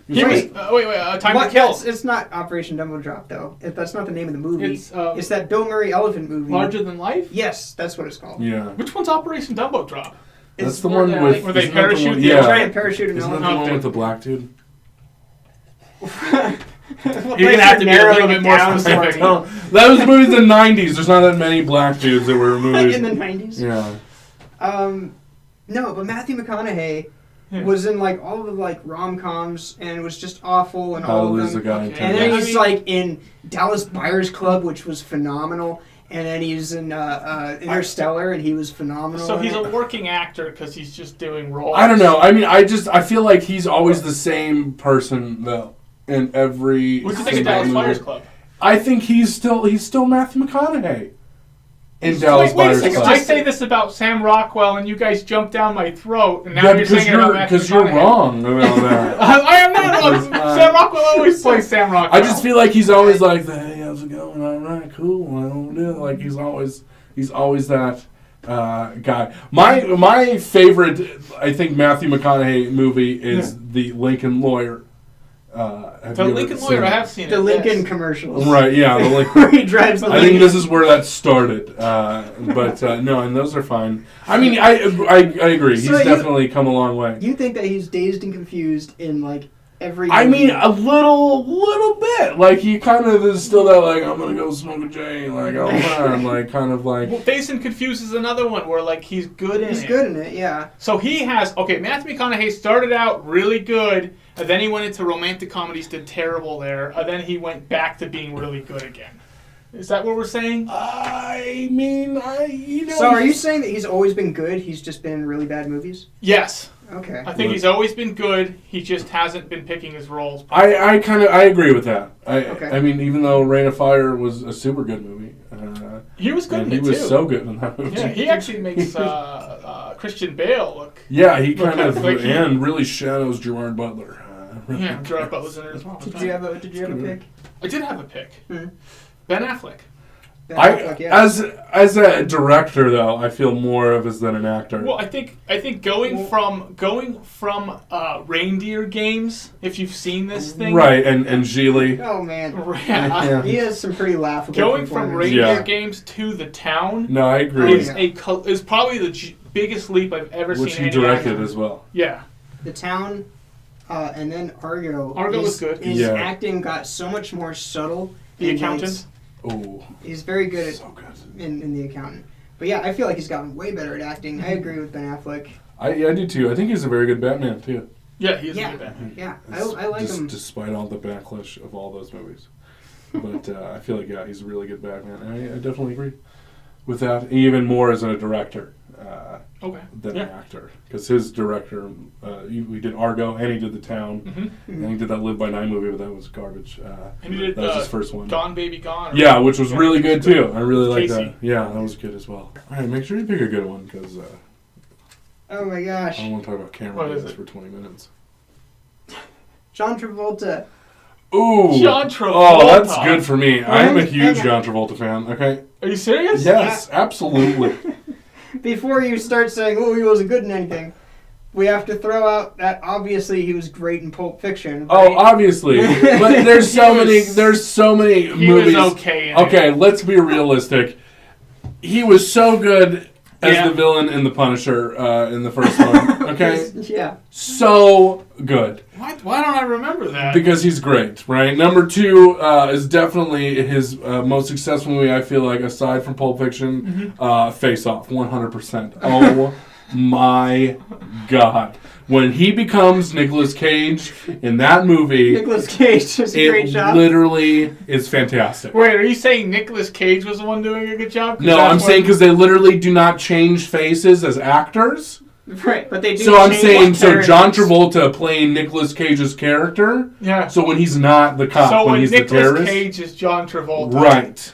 He Wait, Time to Kill. It's not Operation Dumbo Drop though. That's not the name of the movie. It's that Bill Murray elephant movie. Larger Than Life? Yes, that's what it's called. Yeah. Which one's Operation Dumbo Drop? That's It's the where one they, with... where they isn't that the parachute one- the Yeah. Try and parachute an Isn't that elephant. the one with the black dude? You're gonna have to be a little bit more specific. No, that was movies in the 90s. There's not that many black dudes that were movies. In the 90s. Yeah. No, but Matthew McConaughey was in like all of the like rom-coms and was just awful in How to all of Lose them. a Guy in Okay. 10 And then Days. he's like in Dallas Buyers Club, which was phenomenal. And then he's in Interstellar, and he was phenomenal. So in he's it. a working actor because he's just doing roles. I don't know. I mean, I feel like he's always the same person though in every. What do you think of single Dallas movie. Buyers Club? I think he's still Matthew McConaughey in Dallas Wait a Buyers second. Club. I say this about Sam Rockwell, and you guys jump down my throat, and now Yeah, you're because saying it about Matthew you're McConaughey. wrong about that. I am not wrong. It's not. Sam Rockwell always plays Sam Rockwell. I just feel like he's always like, hey, how's it going? All right, cool. I don't do it. Like he's always that guy. My favorite, I think, Matthew McConaughey movie is The Lincoln Lawyer. The Lincoln Lawyer, I have seen it. the Lincoln yes. commercials. Right? Yeah, the Lincoln. Where he drives the I think this is where that started. But no, and those are fine. I mean, I agree. He's So definitely come a long way. You think that he's dazed and confused in like every I movie. mean, a little bit. Like, he kind of is still that, like, I'm gonna go smoke a J, like, oh man, like, kind of like... Well, Dazed and Confused is another one where, like, he's good in it. He's good in it, yeah. So he has... Okay, Matthew McConaughey started out really good, and then he went into romantic comedies, did terrible there, and then he went back to being really good again. Is that what we're saying? I mean, you know... So are you saying that he's always been good, he's just been in really bad movies? Yes. Okay. I think he's always been good. He just hasn't been picking his roles. I agree with that. Okay. I mean, even though Reign of Fire was a super good movie, He was good in it, he was too. so good in that movie. Yeah, he actually makes Christian Bale look... Yeah, he kind of like and really shadows Gerard Butler. Yeah, Gerard Butler's in it as well. Did you have a pick? I did have a pick. Hmm. Ben Affleck. Ben Affleck, yeah. As a director though, I feel more of as than an actor. Well, I think going from Reindeer Games, if you've seen this thing, Right, and Gigli. Oh man, yeah. he has some pretty laughable. Going from performances. Reindeer Games to The Town No, I agree. is probably the biggest leap I've ever seen. Which he any directed actor. as well. Yeah. The Town, and then Argo. Argo was good. His Yeah. acting got so much more subtle. The and Accountant. Oh, He's very good so good. in The Accountant. But yeah, I feel like he's gotten way better at acting. I agree with Ben Affleck. I do too. I think he's a very good Batman too. Yeah, he is Yeah. a good Batman. Yeah, I like him. Despite all the backlash of all those movies. But I feel like, he's a really good Batman. I definitely agree with that. Even more as a director than an actor. Because his director, we did Argo, and he did The Town, and he did that Live by Night movie, but that was garbage. And he did that was his first one. Gone Baby Gone. Yeah, which was really good too. I really like Casey. that. Yeah, that was good as well. All right, make sure you pick a good one, because Oh my gosh, I don't want to talk about camera What is games it? for 20 minutes. John Travolta. Ooh. John Travolta. Oh, that's good for me. I am a Hang huge on. John Travolta fan. Okay. Are you serious? Yes, absolutely. Before you start saying, "Oh, he wasn't good in anything," we have to throw out that obviously he was great in Pulp Fiction. Oh, right? obviously. But there's so many He movies. was okay in Okay, it. let's be realistic. He was so good as Yeah. the villain in The Punisher in the first one. Okay? Yeah. So good. Why don't I remember that? Because he's great, right? Number 2 is definitely his most successful movie, I feel like, aside from Pulp Fiction, Face Off, 100%. Oh my God. When he becomes Nicolas Cage in that movie, Nicolas Cage does a great it job. literally is fantastic. Wait, are you saying Nicolas Cage was the one doing a good job? 'Cause No, that's I'm what- saying because they literally do not change faces as actors. Right, but they do. So I'm change saying, so characters. John Travolta playing Nicolas Cage's character. Yeah. So when he's not the cop, So when when he's the Nicolas terrorist. Cage is John Travolta. Right.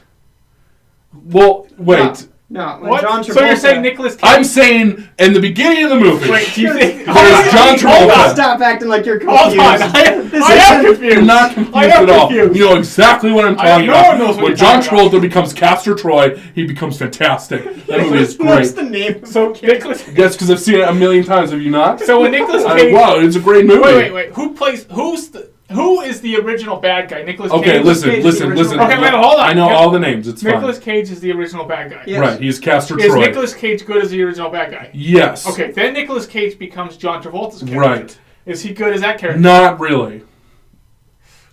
Well, wait. No, when What? John Travolta. So you're saying Nicolas Cage? I'm saying in the beginning of the movie. Wait, do you think? There's John Hold on, Travolta. stop acting like you're Hold confused. on, I am confused. You're not confused I am at all. confused. You know exactly what I'm talking no one about. knows what When you're John talking about. Travolta becomes Castor Troy, he becomes fantastic. That movie is What's great. the name? So Nicolas. That's because I've seen it a million times. Have you not? So when Nicolas Cage. Wow, it's a great movie. Wait. Who is the original bad guy? Nicolas Cage. Okay, listen. Cage is the original Okay, wait, hold on. I know Yeah. all the names. It's Nicolas fine. Cage is the original bad guy. Yeah. Right, he's Castor Is Troy. Nicolas Cage good as the original bad guy? Yes. Okay, then Nicolas Cage becomes John Travolta's character. Right. Is he good as that character? Not really.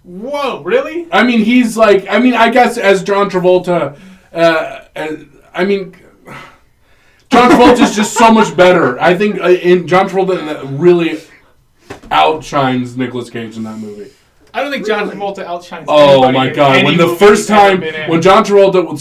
Whoa, really? I mean, he's like. I mean, I guess as John Travolta. I mean, John Travolta's just so much better. I think in John Travolta really outshines Nicolas Cage in that movie. I don't think John Travolta outshines. Oh anybody my in God! any When the movie first he's ever time, been in. when John Travolta,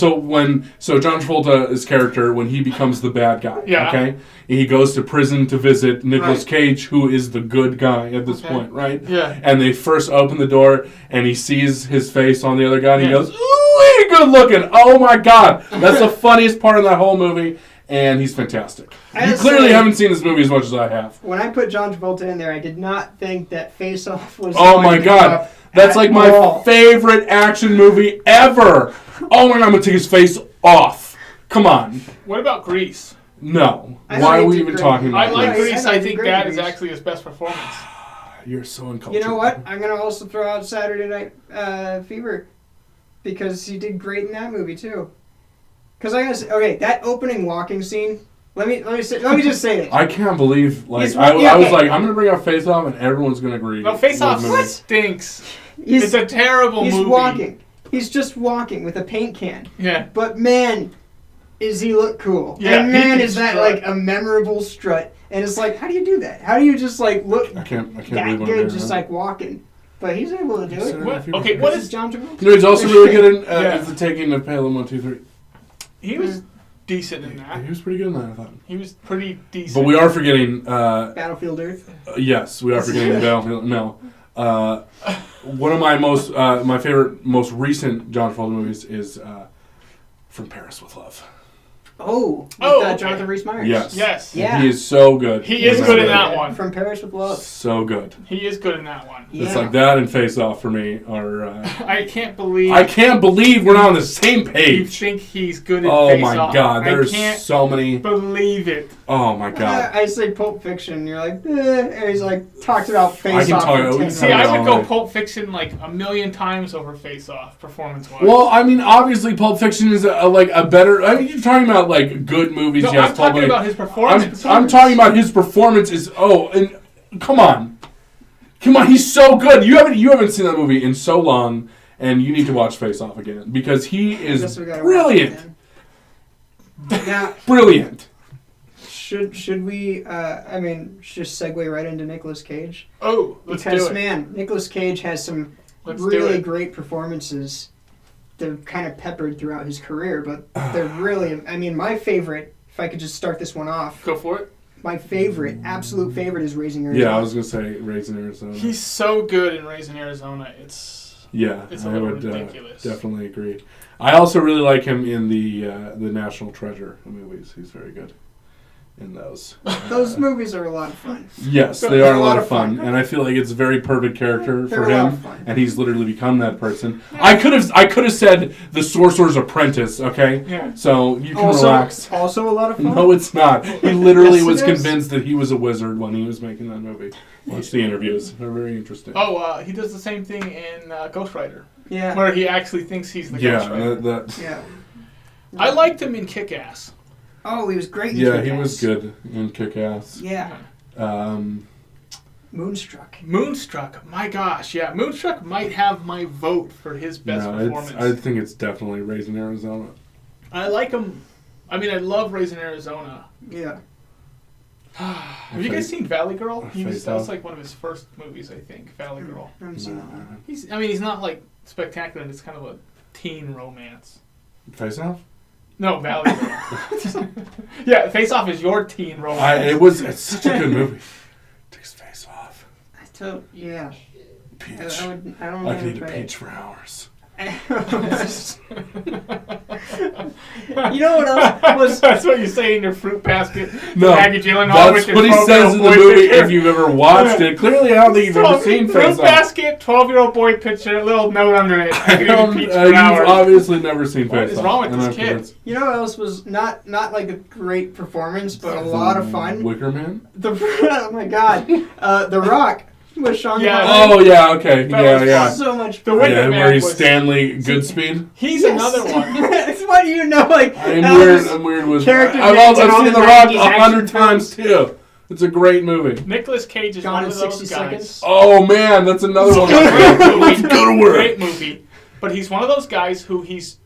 so John Travolta's character, when he becomes the bad guy, Yeah. okay, and he goes to prison to visit Nicolas Right. Cage, who is the good guy at this Okay. point, right? Yeah. And they first open the door, and he sees his face on the other guy, and he Yeah. goes, "Ooh, he good looking! Oh my God!" That's the funniest part of that whole movie, and he's fantastic. I You just clearly say- haven't seen this movie as much as I have. When I put John Travolta in there, I did not think that Face Off was. Oh going my to God. come up That's at like my all. favorite action movie ever. Oh my God, I'm going to take his face off. Come on. What about Grease? No. I Why are don't we think even it's talking great. I about like Grease. Grease. I I think think great that is Grease. actually his best performance. You're so uncultured. You know what? I'm gonna also throw out Saturday Night Fever because he did great in that movie too. Because I gotta say, okay, that opening walking scene Let me just say it. I can't believe, like, He's- I was okay. like, I'm going to bring up Face Off and everyone's going to agree. No, Face Off with me. stinks. He's, It's a terrible he's movie. walking. He's just walking with a paint can. Yeah. But man, does he look cool. Yeah, and he man, can is that strut. like a memorable strut. And it's like, how do you do that? How do you just like look I can't that believe good I'm just like walking? But he's able to do Yes, it. sir. What? Okay, what This is... John Travolta? You know, he's also really good in Yeah. It's the Taking of Pelham 1, 2, 3. He was decent in that. He was pretty good in that, I thought. He was pretty decent. But we are forgetting, Battlefield Earth. yes, we are forgetting Battlefield. No. One of my favorite, most recent John Travolta movies is From Paris with Love. Oh, with, okay. Jonathan Rhys-Meyers. Yes. Yes. Yeah. He is so good. He is good in that one. From Paris with Love. So good. He is good in that one. Yeah. It's like that and Face Off for me are. I can't believe... I can't believe we're not on the same You page. think he's good at Oh Face my Off. God, I there's can't so many. believe it. Oh my God. I say Pulp Fiction. You're like, and he's like talks about I Face can Off. talk- for we 10 can See, talk I about would all go right. Pulp Fiction like a million times over Face Off, performance-wise. Well, I mean, obviously, Pulp Fiction is like a better. I mean, you're talking about like good movies. no, Yes, I'm talking about his performance. I'm talking about his performance. And come on, he's so good. You haven't seen that movie in so long, and you need to watch Face Off again because he I guess is we gotta brilliant. watch it then. Now, Brilliant. should we? I mean, just segue right into Nicolas Cage Oh, let's because do it. man, Nicolas Cage has some Let's do really it. great performances. They're kind of peppered throughout his career, but they're really. I mean, my favorite. If I could just start this one off, Go for it. my favorite, absolute favorite, is Raising Arizona. Yeah, I was gonna say Raising Arizona. He's so good in Raising Arizona. It's a a I little would ridiculous. definitely agree. I also really like him in the National Treasure movies. He's very good in those. Those movies are a lot of fun. Yes, they They're are a lot of fun, and I feel like it's a very perfect character They're for a lot him, of fun. and he's literally become that person. I could have said The Sorcerer's Apprentice, okay? Yeah. So you can Also, relax. also a lot of fun. No, it's not. He literally Yes, was it is. convinced that he was a wizard when he was making that movie. Watch the interviews; they're very interesting. Oh, he does the same thing in Ghost Rider, Yeah. where he actually thinks he's the Ghost Rider. that Yeah. I liked him in Kick-Ass. Oh, he was great. In he Kick-Ass. was good in Kick-Ass. Yeah. Moonstruck. Moonstruck, my gosh, yeah. Moonstruck might have my vote for his best performance. I think it's definitely Raising Arizona. I like him. I mean, I love Raising Arizona. Yeah. Have you guys seen Valley Girl? Face That was Off. like one of his first movies, I think. Valley Girl. I haven't seen that one. He's not like spectacular. It's kind of a teen romance. Face Off? No, Valley Girl. Yeah, Face Off is your teen romance. It's such a good movie. Takes Face Off. Yeah. Peach. I don't I know. could eat a peach for hours. You know what else was? That's what you say in your fruit basket. No, Maggie Gyllenhaal that's with what he your says in the 12-year-old boy movie picture. if you've ever watched it. Clearly, I don't think you've ever seen Fruit Face Off. basket, 12-year-old boy picture, a little note under it. I could eat a peach for You've hours. obviously never seen What Face is Off. wrong with and this I'm kid? convinced. You know what else was not like a great performance, but a lot of fun? Wicker Man? Oh my God, The Rock with Sean Yeah. Connery. Oh, yeah, okay. That was Yeah. So much The fun. Wicker Yeah, Man where he's was- Stanley Goodspeed. He's Yes. another one. What do you know? Like I'm weird with... character I've names in all seen the The Rock 90s 100 action times, too. It's a great movie. Nicolas Cage is Gone one in of those 60 guys. seconds. Oh, man, that's another one. Great movie. Let's go to work. Great movie. But he's one of those guys who he's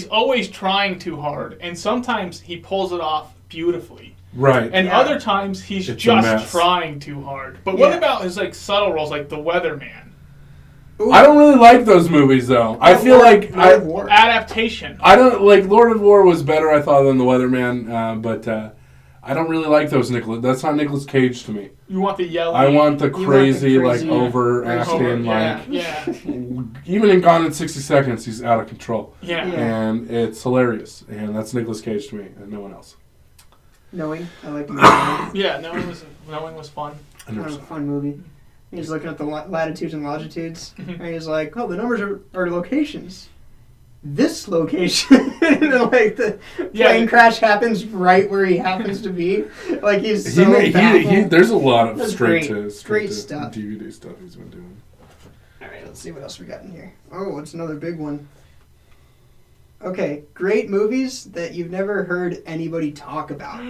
always trying too hard, and sometimes he pulls it off beautifully. Right. And Yeah. other times he's It's a just mess. trying too hard. But what Yeah. about his like subtle roles, like The Weatherman? Ooh, I don't really like those movies, though. I feel like... Lord of War. Adaptation. I don't like Lord of War was better, I thought, than The Weatherman, but I don't really like those Nicolas. That's not Nicolas Cage to me. You want the yellow? I want the crazy, crazy, like overacting, yeah, like yeah, even in Gone in 60 Seconds, he's out of control, yeah. Yeah. and it's hilarious. And that's Nicolas Cage to me, and no one else. Knowing. I like Knowing. Yeah, Knowing was fun. That was a fun movie. He's looking at the latitudes and longitudes, Mhm. and he's like, "Oh, the numbers are locations. This location." And then, like the Yeah. plane crash happens right where he happens to be. Like he's so baffled. There's a lot of That's straight great. to Great stuff. DVD stuff he's been doing. All right, let's see what else we got in here. Oh, it's another big one. Okay, great movies that you've never heard anybody talk about.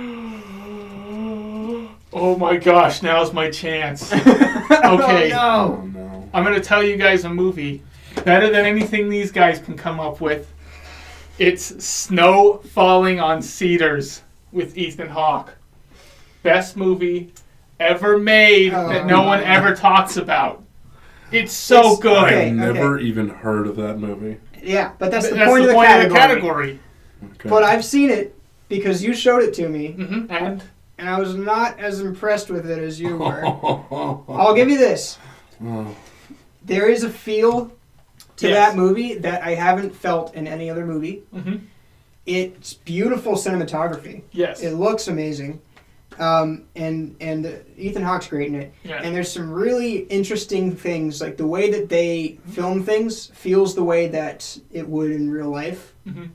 Oh my gosh, now's my chance. Okay. Oh, Oh no. I'm going to tell you guys a movie better than anything these guys can come up with. It's Snow Falling on Cedars with Ethan Hawke. Best movie ever made that no one ever talks about. It's so good. Okay. I've never even heard of that movie. Yeah, but that's the That's point, the of, point the of the category. Okay. But I've seen it because you showed it to me, Mm-hmm. And and I was not as impressed with it as you were. I'll give you this. Oh. There is a feel to Yes. that movie that I haven't felt in any other movie. mm-hmm. It's beautiful cinematography. Yes. It looks amazing. And Ethan Hawke's great in it. Yeah. And there's some really interesting things, like the way that they film things feels the way that it would in real life, Mm-hmm.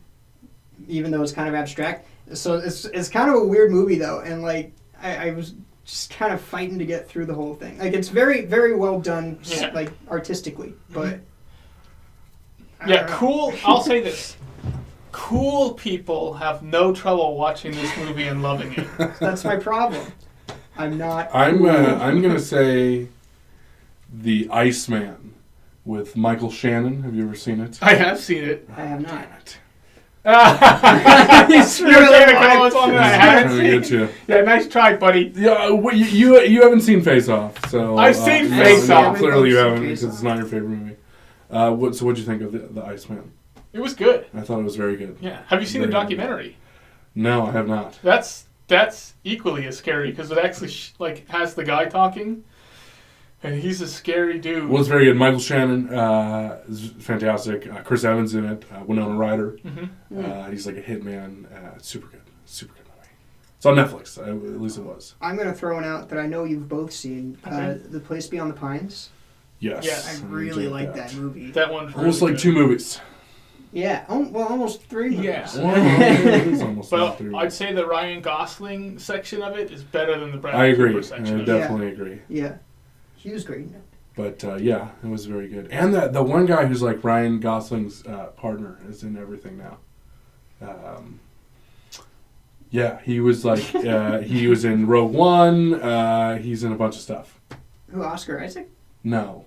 even though it's kind of abstract. So it's kind of a weird movie though, and like I was just kind of fighting to get through the whole thing. Like it's very, very well done, Yeah. like artistically, but I Yeah, don't know. cool. I'll say this. Cool people have no trouble watching this movie and loving it. That's my problem. I'm not. I'm cool. I'm gonna say The Iceman with Michael Shannon. Have you ever seen it? I have seen it. I have not. You're really gonna call us on that I haven't Trying to get seen. you. Yeah, nice try, buddy. Yeah, you haven't seen Face Off, so I've seen no, Face no, Off. Clearly you I've haven't seen because Face it's not your favorite movie. What'd you think of the Iceman? It was good. I thought it was very good. Yeah. Have you seen the Very good. documentary? No, I have not. That's equally as scary because it actually has the guy talking, and he's a scary dude. Well, it's very good. Michael Shannon is fantastic. Chris Evans in it. Winona Ryder. Mm-hmm. He's like a hitman. Super good. Super good movie. It's on Netflix. At least it was. I'm gonna throw one out that I know you've both seen. Okay. The Place Beyond the Pines. Yes. Yes. I I really enjoyed like that movie. That one's Almost really like good. 2 movies. Yeah. Well, almost 3 movies. Yeah. It's almost But like 3 I'd say the Ryan Gosling section of it is better than the I Bradley agree. Cooper I section. of it. definitely agree. Yeah. He was great in it. But yeah, it was very good. And the one guy who's like Ryan Gosling's partner is in everything now. Yeah, he was like he was in Rogue One. He's in a bunch of stuff. Who? Oscar Isaac? No,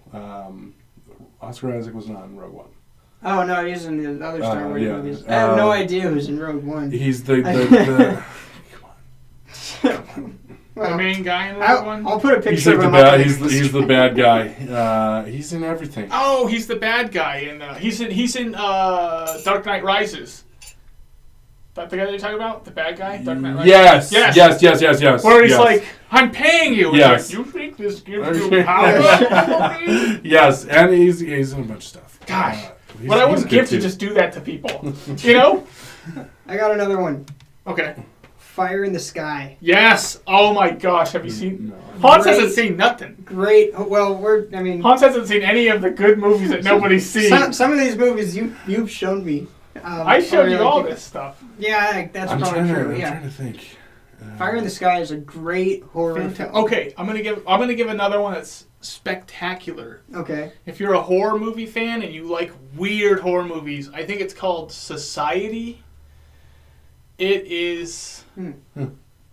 Oscar Isaac was not in Rogue One. Oh no, he's in the other Star Wars yeah. movies. I have no idea who's in Rogue One. He's the The main guy in Rogue One? I'll put a he's picture like of the him. bad. He's the bad guy. He's in everything. Oh, he's the bad guy, and he's in Dark Knight Rises. That the guy that you're talking about? The bad guy? Dark Knight Rises? Yes. Where he's yes. like, I'm paying you. Yes. He's like, you think this gives you power? Yes, and he's in a bunch of stuff. Gosh. He's- But I he's wouldn't good give to too. just do that to people. You know? I got another one. Okay. Fire in the Sky. Yes. Oh my gosh. Have you seen? No. Hans Great. hasn't seen nothing. Great. Well, Hans hasn't seen any of the good movies that nobody's seen. some of these movies you've shown me. I showed you all this stuff. Yeah, that's I'm probably trying true. to Yeah. think. Fire in the Sky is a great horror film. Okay, I'm gonna give another one that's spectacular. Okay. If you're a horror movie fan and you like weird horror movies, I think it's called Society. It is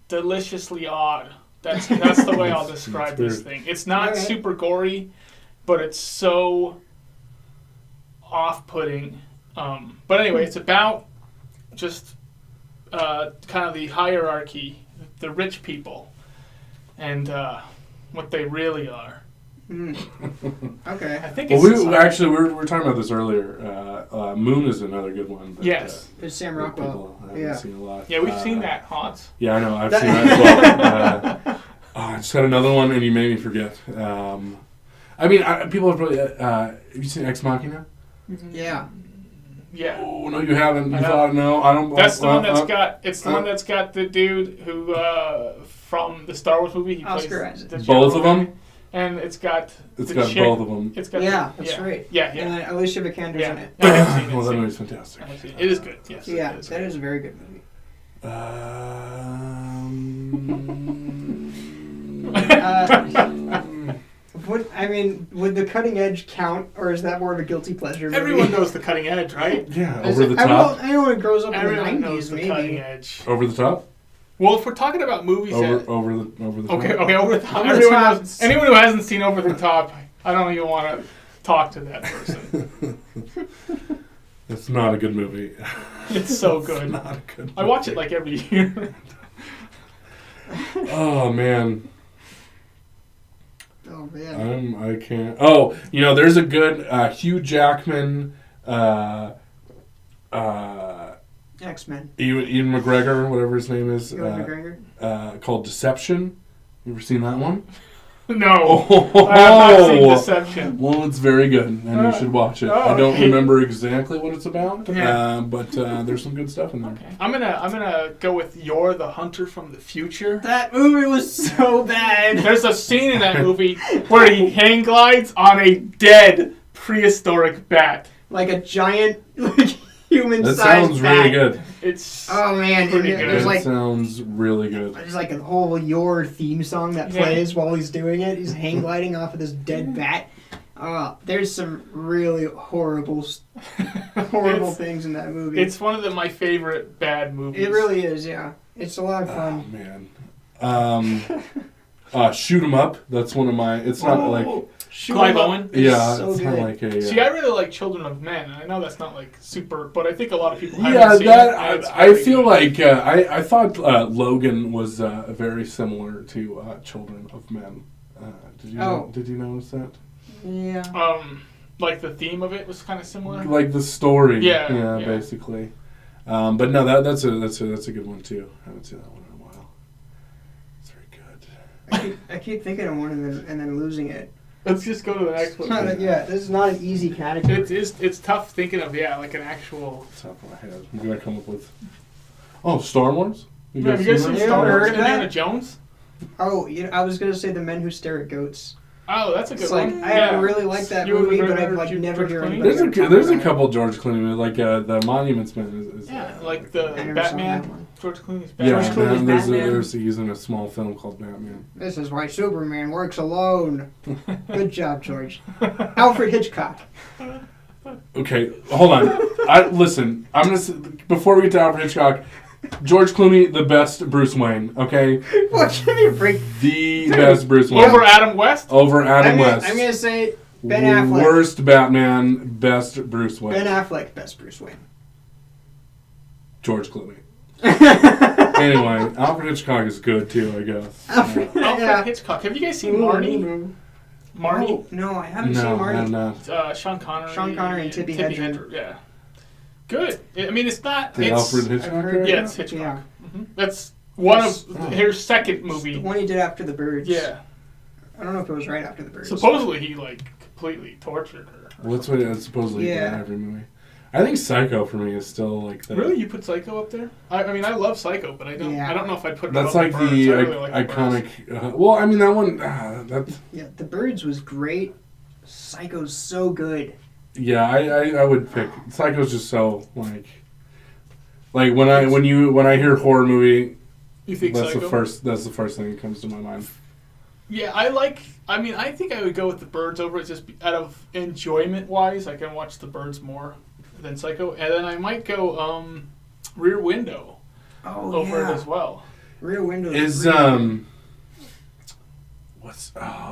deliciously odd. That's the way I'll describe this thing. It's not Alright. super gory, but it's so off-putting. But anyway, it's about just kind of the hierarchy, the rich people, and what they really are. Okay. I think Well, it's Society. we were talking about this earlier. Moon is another good one. But, Yes. It's Sam that Rockwell. people haven't Yeah. seen a lot. Yeah, we've seen that, Hans. Yeah, I know. I've seen that as well. I just had another one, and you made me forget. I mean, people have probably. Have you seen Ex Machina? Yeah. Yeah. Oh no, you haven't. You I know. thought no? I don't. That's the one that's got. It's the one that's got the dude who from the Star Wars movie. He Oscar plays Isaac. the Both of general them? guy. And it's got. It's the got chick- both of them. It's got. Yeah, that's right. Yeah. And then Alicia Vikander's Yeah. in it. I haven't seen it. Well, that seen movie's it. fantastic. I haven't seen it. It is good. Yes. Yeah, it is that good. is a very good movie. What I mean, would the Cutting Edge count, or is that more of a guilty pleasure movie? Everyone knows the Cutting Edge, right? Yeah, Over the Top. Everyone grows up Everyone in the knows 90s, the Cutting maybe. Edge. Over the Top? Well, if we're talking about movies Over that... the Top. Okay, Over the Top. Over the Top. Anyone who hasn't seen Over the Top, I don't even want to talk to that person. It's not a good movie. It's so good. It's not a good movie. I watch it like every year. Oh, man. Oh, man. I can't. Oh, there's a good Hugh Jackman, X-Men. Ian McGregor, whatever his name is, Ewan McGregor. called Deception. You ever seen that one? No. Oh, I have not seen Deception. Well, it's very good, and you should watch it. I don't remember exactly what it's about, but there's some good stuff in there. Okay. I'm gonna go with You're the Hunter from the Future. That movie was so bad. There's a scene in that movie where he hang glides on a dead prehistoric bat. Like a giant, human-sized That sounds bat. really good. It's man, pretty good. There's That sounds really good. There's like a whole Your theme song that plays while he's doing it. He's hang gliding off of this dead bat. There's some really horrible things in that movie. It's one of my favorite bad movies. It really is, yeah. It's a lot of fun. Oh, man. Shoot 'em Up. That's one of my... It's not like... Clive Owen? Yeah, so it's kind of good. like a... See, I really like Children of Men. I know that's not like super, but I think a lot of people haven't Yeah, seen that it. I feel like I thought Logan was very similar to Children of Men. Did you notice that? Yeah. Like the theme of it was kind of similar. Like the story. Yeah. Basically. But no, that's a good one too. I haven't seen that one in a while. It's very good. I keep thinking of one and then losing it. Let's just go to the next one. This is not an easy category. It's tough thinking of like an actual. Top of my head. I'm gonna come up with. Oh, Star Wars. Have you guys seen You Star ever Wars? heard of Indiana that? Jones. Oh, I was gonna say The Men Who Stare at Goats. Oh, that's a good It's one. like I really like that Ewan movie, but McGregor, I've never George heard Clooney? anybody. There's a couple George Clooney movies, like the Monuments Men. Is like the I never saw that Batman. one. George Clooney's Yeah, Batman. George Clooney's Batman. he's in a small film called Batman. This is why Superman works alone. Good job, George. Alfred Hitchcock. Okay, hold on. Listen. I'm gonna before we get to Alfred Hitchcock, George Clooney, the best Bruce Wayne. Okay, What give me a break? the best Bruce Wayne Over Adam West. over Adam West. I'm gonna say Ben Affleck. Worst Batman, best Bruce Wayne. Ben Affleck, best Bruce Wayne. George Clooney. Anyway, Alfred Hitchcock is good too, I guess. Alfred Hitchcock. Have you guys seen Marty? Marty. Oh, no, I haven't seen Marty. I'm not. Sean Connery. Sean Connery and Tippi Hedren. Yeah. Good. I mean, it's not. The it's, Alfred I've Hitchcock. heard- Yeah, it's Hitchcock. Yeah. That's one of his second movie. The one he did after the Birds. Yeah. I don't know if it was right after the Birds. Supposedly he completely tortured her. Well, that's what it's supposedly Yeah. in every movie. I think Psycho for me is still like the. Really, you put Psycho up there? I mean, I love Psycho, but I don't. Yeah. I don't know if I'd put it That's above like Birds. the I really like the Birds. iconic. Well, I mean that one. That. Yeah, the Birds was great. Psycho's so good. Yeah, I would pick Psycho's just so like when I hear horror movie, You think that's Psycho? the first thing that comes to my mind. Yeah, I think I would go with the Birds over it just out of enjoyment wise. I can watch the Birds more than Psycho, and then I might go Rear Window over it as well. Rear Window Is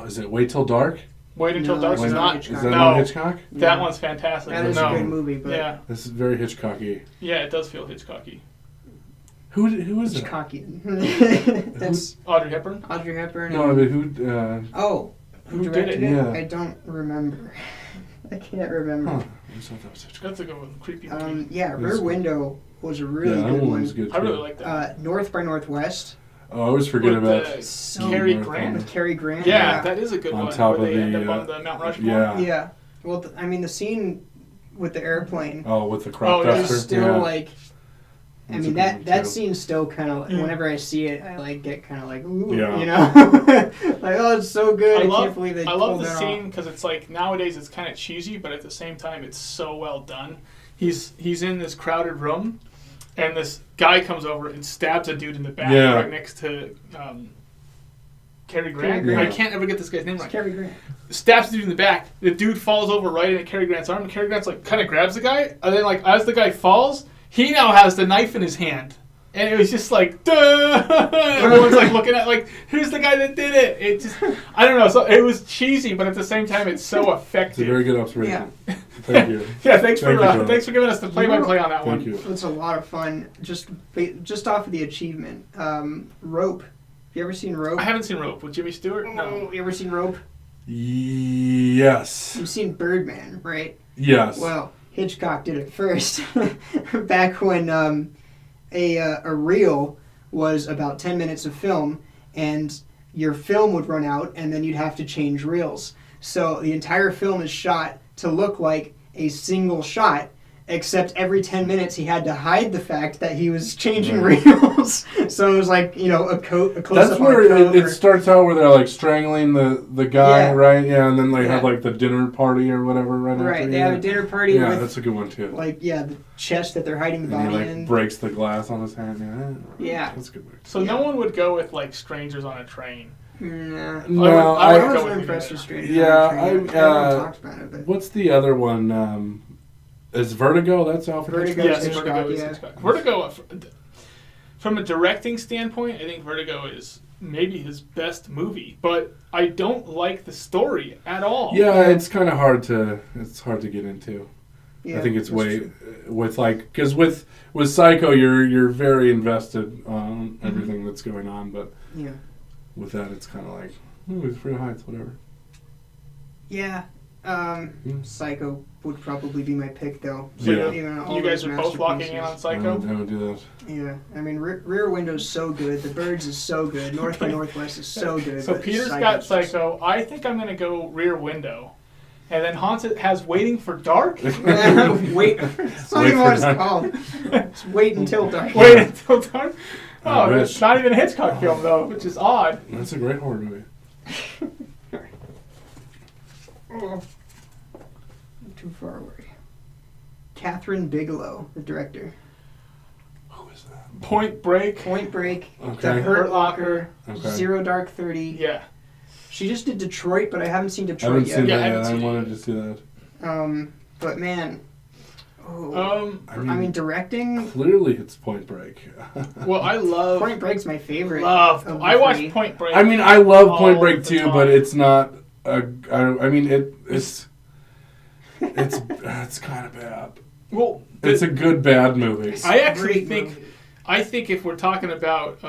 is it Wait Till Dark? Wait Until No, Dark it's is not not. Hitchcock. Is that no, not Hitchcock? that No. one's fantastic. That is no. a good movie, but Yeah, This is very Hitchcocky. yeah, it does feel Hitchcocky. Who is it? Hitchcockian. That's Audrey Hepburn. Audrey Hepburn. No, I and- mean who? Who did directed it? it? Yeah. I don't remember. I can't remember. Huh. I just thought that was Hitchcock. That's a good one. Creepy movie. Yeah, Rear That's- Window was a really Yeah, that good one one. was good too. I really like that. North by Northwest Oh, I always forget With about. So Cary North Grant. with Cary Grant. Yeah, that is a good On one. top where of they end the, up on the Mount Rushmore. Yeah. Yeah. Well, I mean, the scene with the airplane Oh, with the crop Oh, yeah. duster. is still Yeah. like. I That's mean a good one, that too. scene's still kind of Mm. whenever I see it, I get kind of like ooh, Yeah. you know, like oh it's so good. I can't believe they I love pulled the that scene off. because it's like nowadays it's kind of cheesy, but at the same time it's so well done. He's in this crowded room, and this guy comes over and stabs a dude in the back Yeah. right next to Cary Grant. Grant. I can't ever get this guy's name right. Cary Grant. Stabs the dude in the back. The dude falls over right into Cary Grant's arm, and Cary Grant's like kind of grabs the guy, and then like as the guy falls, he now has the knife in his hand. And it was just like, duh! Everyone's like looking at like, who's the guy that did it? It just, I don't know. So it was cheesy, but at the same time, it's so effective. It's a very good observation. Yeah. Thank you. Yeah, thanks for Thank giving us the play-by-play on that one. Thank you. It's a lot of fun. Just off of the achievement. Rope. Have you ever seen Rope? I haven't seen Rope with Jimmy Stewart. No. You ever seen Rope? Yes. You've seen Birdman, right? Yes. Well, Hitchcock did it first. Back when a reel was about 10 minutes of film, and your film would run out, and then you'd have to change reels. So the entire film is shot to look like a single shot, except every 10 minutes he had to hide the fact that he was changing reels. So it was like, a close-up. That's where it starts out where they're like strangling the guy, Yeah. right? Yeah, and then they have like the dinner party or whatever right Right, after. they have a dinner party with, that's a good one too. the chest that they're hiding the And body he in. breaks the glass on his hand. Yeah. That's a good movie. So no one would go with like Strangers on a Train. Nah. No, I would I go wasn't with impressed you. with Straight. Everyone talks about it, but What's the other one? Is Vertigo? That's Alfred Vertigo. Hitchcock? Yes, Hitchcock, Vertigo is yeah. Hitchcock. Vertigo, from a directing standpoint, I think Vertigo is maybe his best movie, but I don't like the story at all. Yeah, it's kind of hard to get into. yeah, I think it's that's way true. because with Psycho you're very invested on everything that's going on, but Yeah. with that it's kind of like it's Free Heights, whatever. Yeah. Psycho would probably be my pick, though. Yeah. Even all You guys those are both locking in on masterpieces. Psycho? I don't do that. Yeah, I mean, Rear Window's so good. The Birds is so good. North by Northwest is so good. So but Peter's Psycho's got just- Psycho. I think I'm going to go Rear Window. And then Hans has Waiting for Dark. Wait, it's not Wait even for what it's dark. called. It's Wait Until Dark. Wait until dark. I Oh, wish. it's not even a Hitchcock film, though, which is odd. That's a great horror movie. Oh. Too far away. Kathryn Bigelow, the director. Who is that? Point Break. Point Break, Okay. The Hurt Locker, Okay. Zero Dark 30. Yeah. She just did Detroit, but I haven't seen I Detroit haven't yet. seen Yeah, I that haven't yet. I seen it wanted yet. to see that. But man, oh, I I mean directing. clearly it's Point Break. Well, I love. Point Break's my favorite. Love. of the I watched three. Point Break. I mean, I love all Point Break the too, time. but it's not. I mean, it's kind of bad. Well, It's a good bad movie. I actually Great think. movie. I think if we're talking about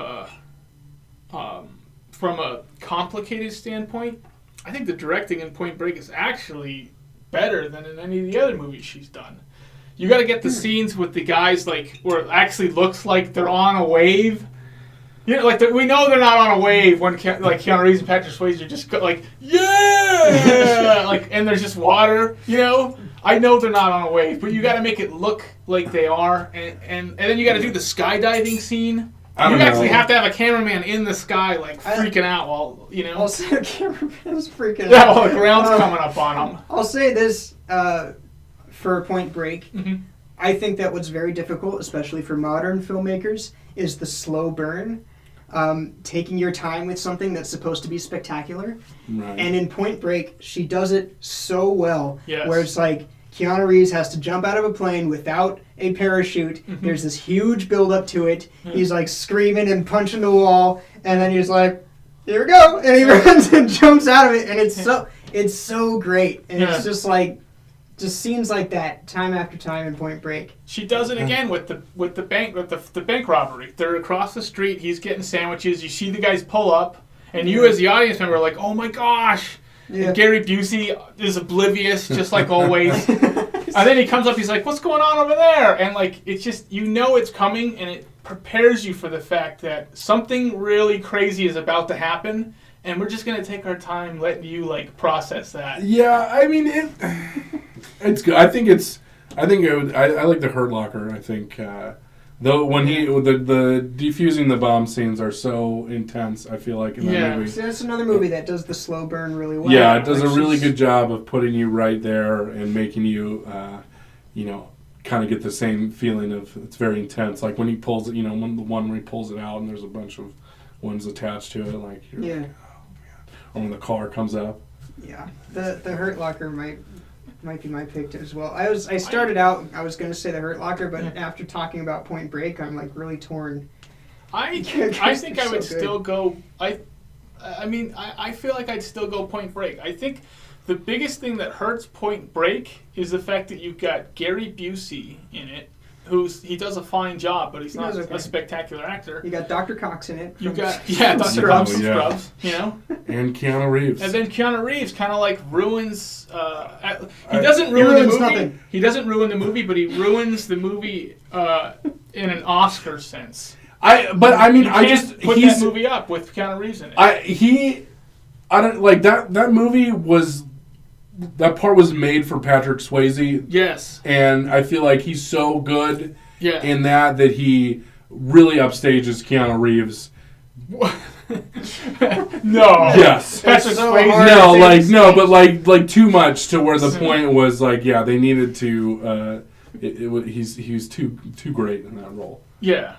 from a complicated standpoint, I think the directing in Point Break is actually better than in any of the other movies she's done. You got to get the scenes with the guys like where it actually looks like they're on a wave. You know, like we know they're not on a wave when Keanu Reeves and Patrick Swayze are just like yeah, like and there's just water. You know, I know they're not on a wave, but you got to make it look like they are, and then you got to do the skydiving scene. I don't You know. actually have to have a cameraman in the sky, like freaking out while you know. Also, the cameraman's freaking Yeah, out. while the ground's coming up on them. I'll say this for Point Break. Mhm. I think that what's very difficult, especially for modern filmmakers, is the slow burn. Taking your time with something that's supposed to be spectacular. Right. And in Point Break, she does it so well. Yes. Where it's like Keanu Reeves has to jump out of a plane without a parachute. Mhm. There's this huge build up to it. He's like screaming and punching the wall, and then he's like, "Here we go!" And he runs and jumps out of it, and it's so great, and Yeah. it's just like scenes like that time after time in Point Break. She does it again with the bank robbery. They're across the street. He's getting sandwiches. You see the guys pull up, and you as the audience member are like, "Oh my gosh!" Yeah. And Gary Busey is oblivious, just like always. And then he comes up. He's like, "What's going on over there?" And like, it's just it's coming, and it prepares you for the fact that something really crazy is about to happen, and we're just gonna take our time letting you like process that. Yeah, I mean it's good. I like the Hurt Locker. I think though when the defusing the bomb scenes are so intense. I feel like in that Yeah. movie. So that's another movie that does the slow burn really well. Yeah, it does Like a really she's- good job of putting you right there and making you, kind of get the same feeling of it's very intense. Like when he pulls it, when the one where he pulls it out and there's a bunch of ones attached to it. Like you're Yeah. like, or when the car comes up. Yeah, the Hurt Locker might be my pick as well. I started out, I was going to say the Hurt Locker, but after talking about Point Break, I'm like really torn. I think I would still go. I feel like I'd still go Point Break. I think the biggest thing that hurts Point Break is the fact that you've got Gary Busey in it. He does a fine job, but he's not a spectacular actor. You got Dr. Cox in it. You got Dr. Cox from Scrubs, you know, and Keanu Reeves. And then Keanu Reeves kind of like ruins. He doesn't ruin the movie. Nothing. He doesn't ruin the movie, but he ruins the movie in an Oscar sense. I just put that movie up with Keanu Reeves in it. I don't like that movie was. That part was made for Patrick Swayze. Yes. And I feel like he's so good in that he really upstages Keanu Reeves. No. Yes. Patrick so Swayze. But like too much to where the point was like, they needed to. He was too great in that role. Yeah.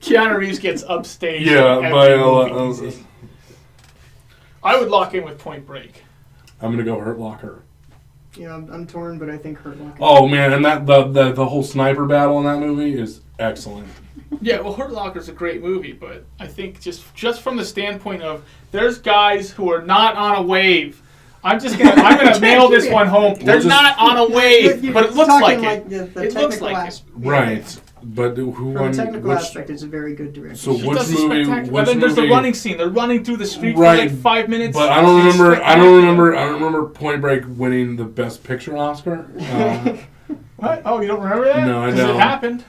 Keanu Reeves gets upstaged. Yeah, but. I would lock in with Point Break. I'm gonna go Hurt Locker. Yeah, I'm torn, but I think Hurt Locker. Oh man, and that the whole sniper battle in that movie is excellent. Yeah, well, Hurt Locker's a great movie, but I think just from the standpoint of there's guys who are not on a wave. I'm gonna nail this one home. They're not on a wave, but it looks like it. It looks like it. Right. But from a technical aspect, it's a very good direction. So which movie? And then there's the running scene. They're running through the street for like 5 minutes. But I don't remember Point Break winning the Best Picture Oscar. What? Oh, you don't remember that? No, I don't. It happened.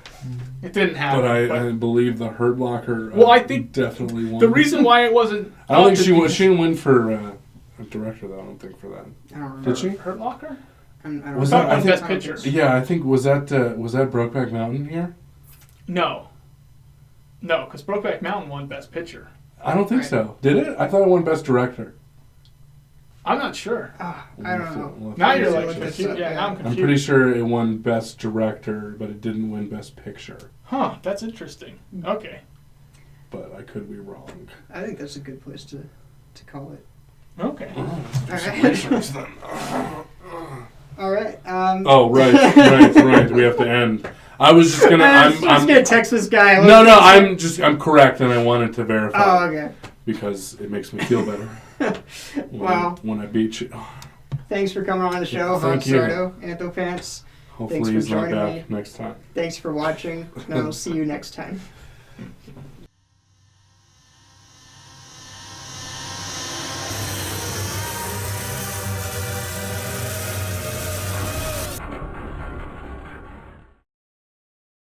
It didn't happen. But I believe the Hurt Locker. I think definitely won. The reason why it wasn't. I don't think she won. She didn't win for a director though. I don't think for that. I don't remember. Did she? Hurt Locker? Was that Best Picture? Yeah, I think was that Brokeback Mountain here? No, because Brokeback Mountain won Best Picture. I don't think so. Did it? I thought it won Best Director. I'm not sure. I don't know. Now you're like confused. Yeah, now I'm confused. I'm pretty sure it won Best Director, but it didn't win Best Picture. Huh, that's interesting. Okay. But I could be wrong. I think that's a good place to call it. Okay. All right. Right. We have to end. I was just gonna. I'm gonna text this guy. No. I'm correct, and I wanted to verify. Oh, okay. Because it makes me feel better. When I beat you. Thanks for coming on the show, Sardo, Anthopants. Hopefully he's not back next time. Thanks for watching, and I'll see you next time.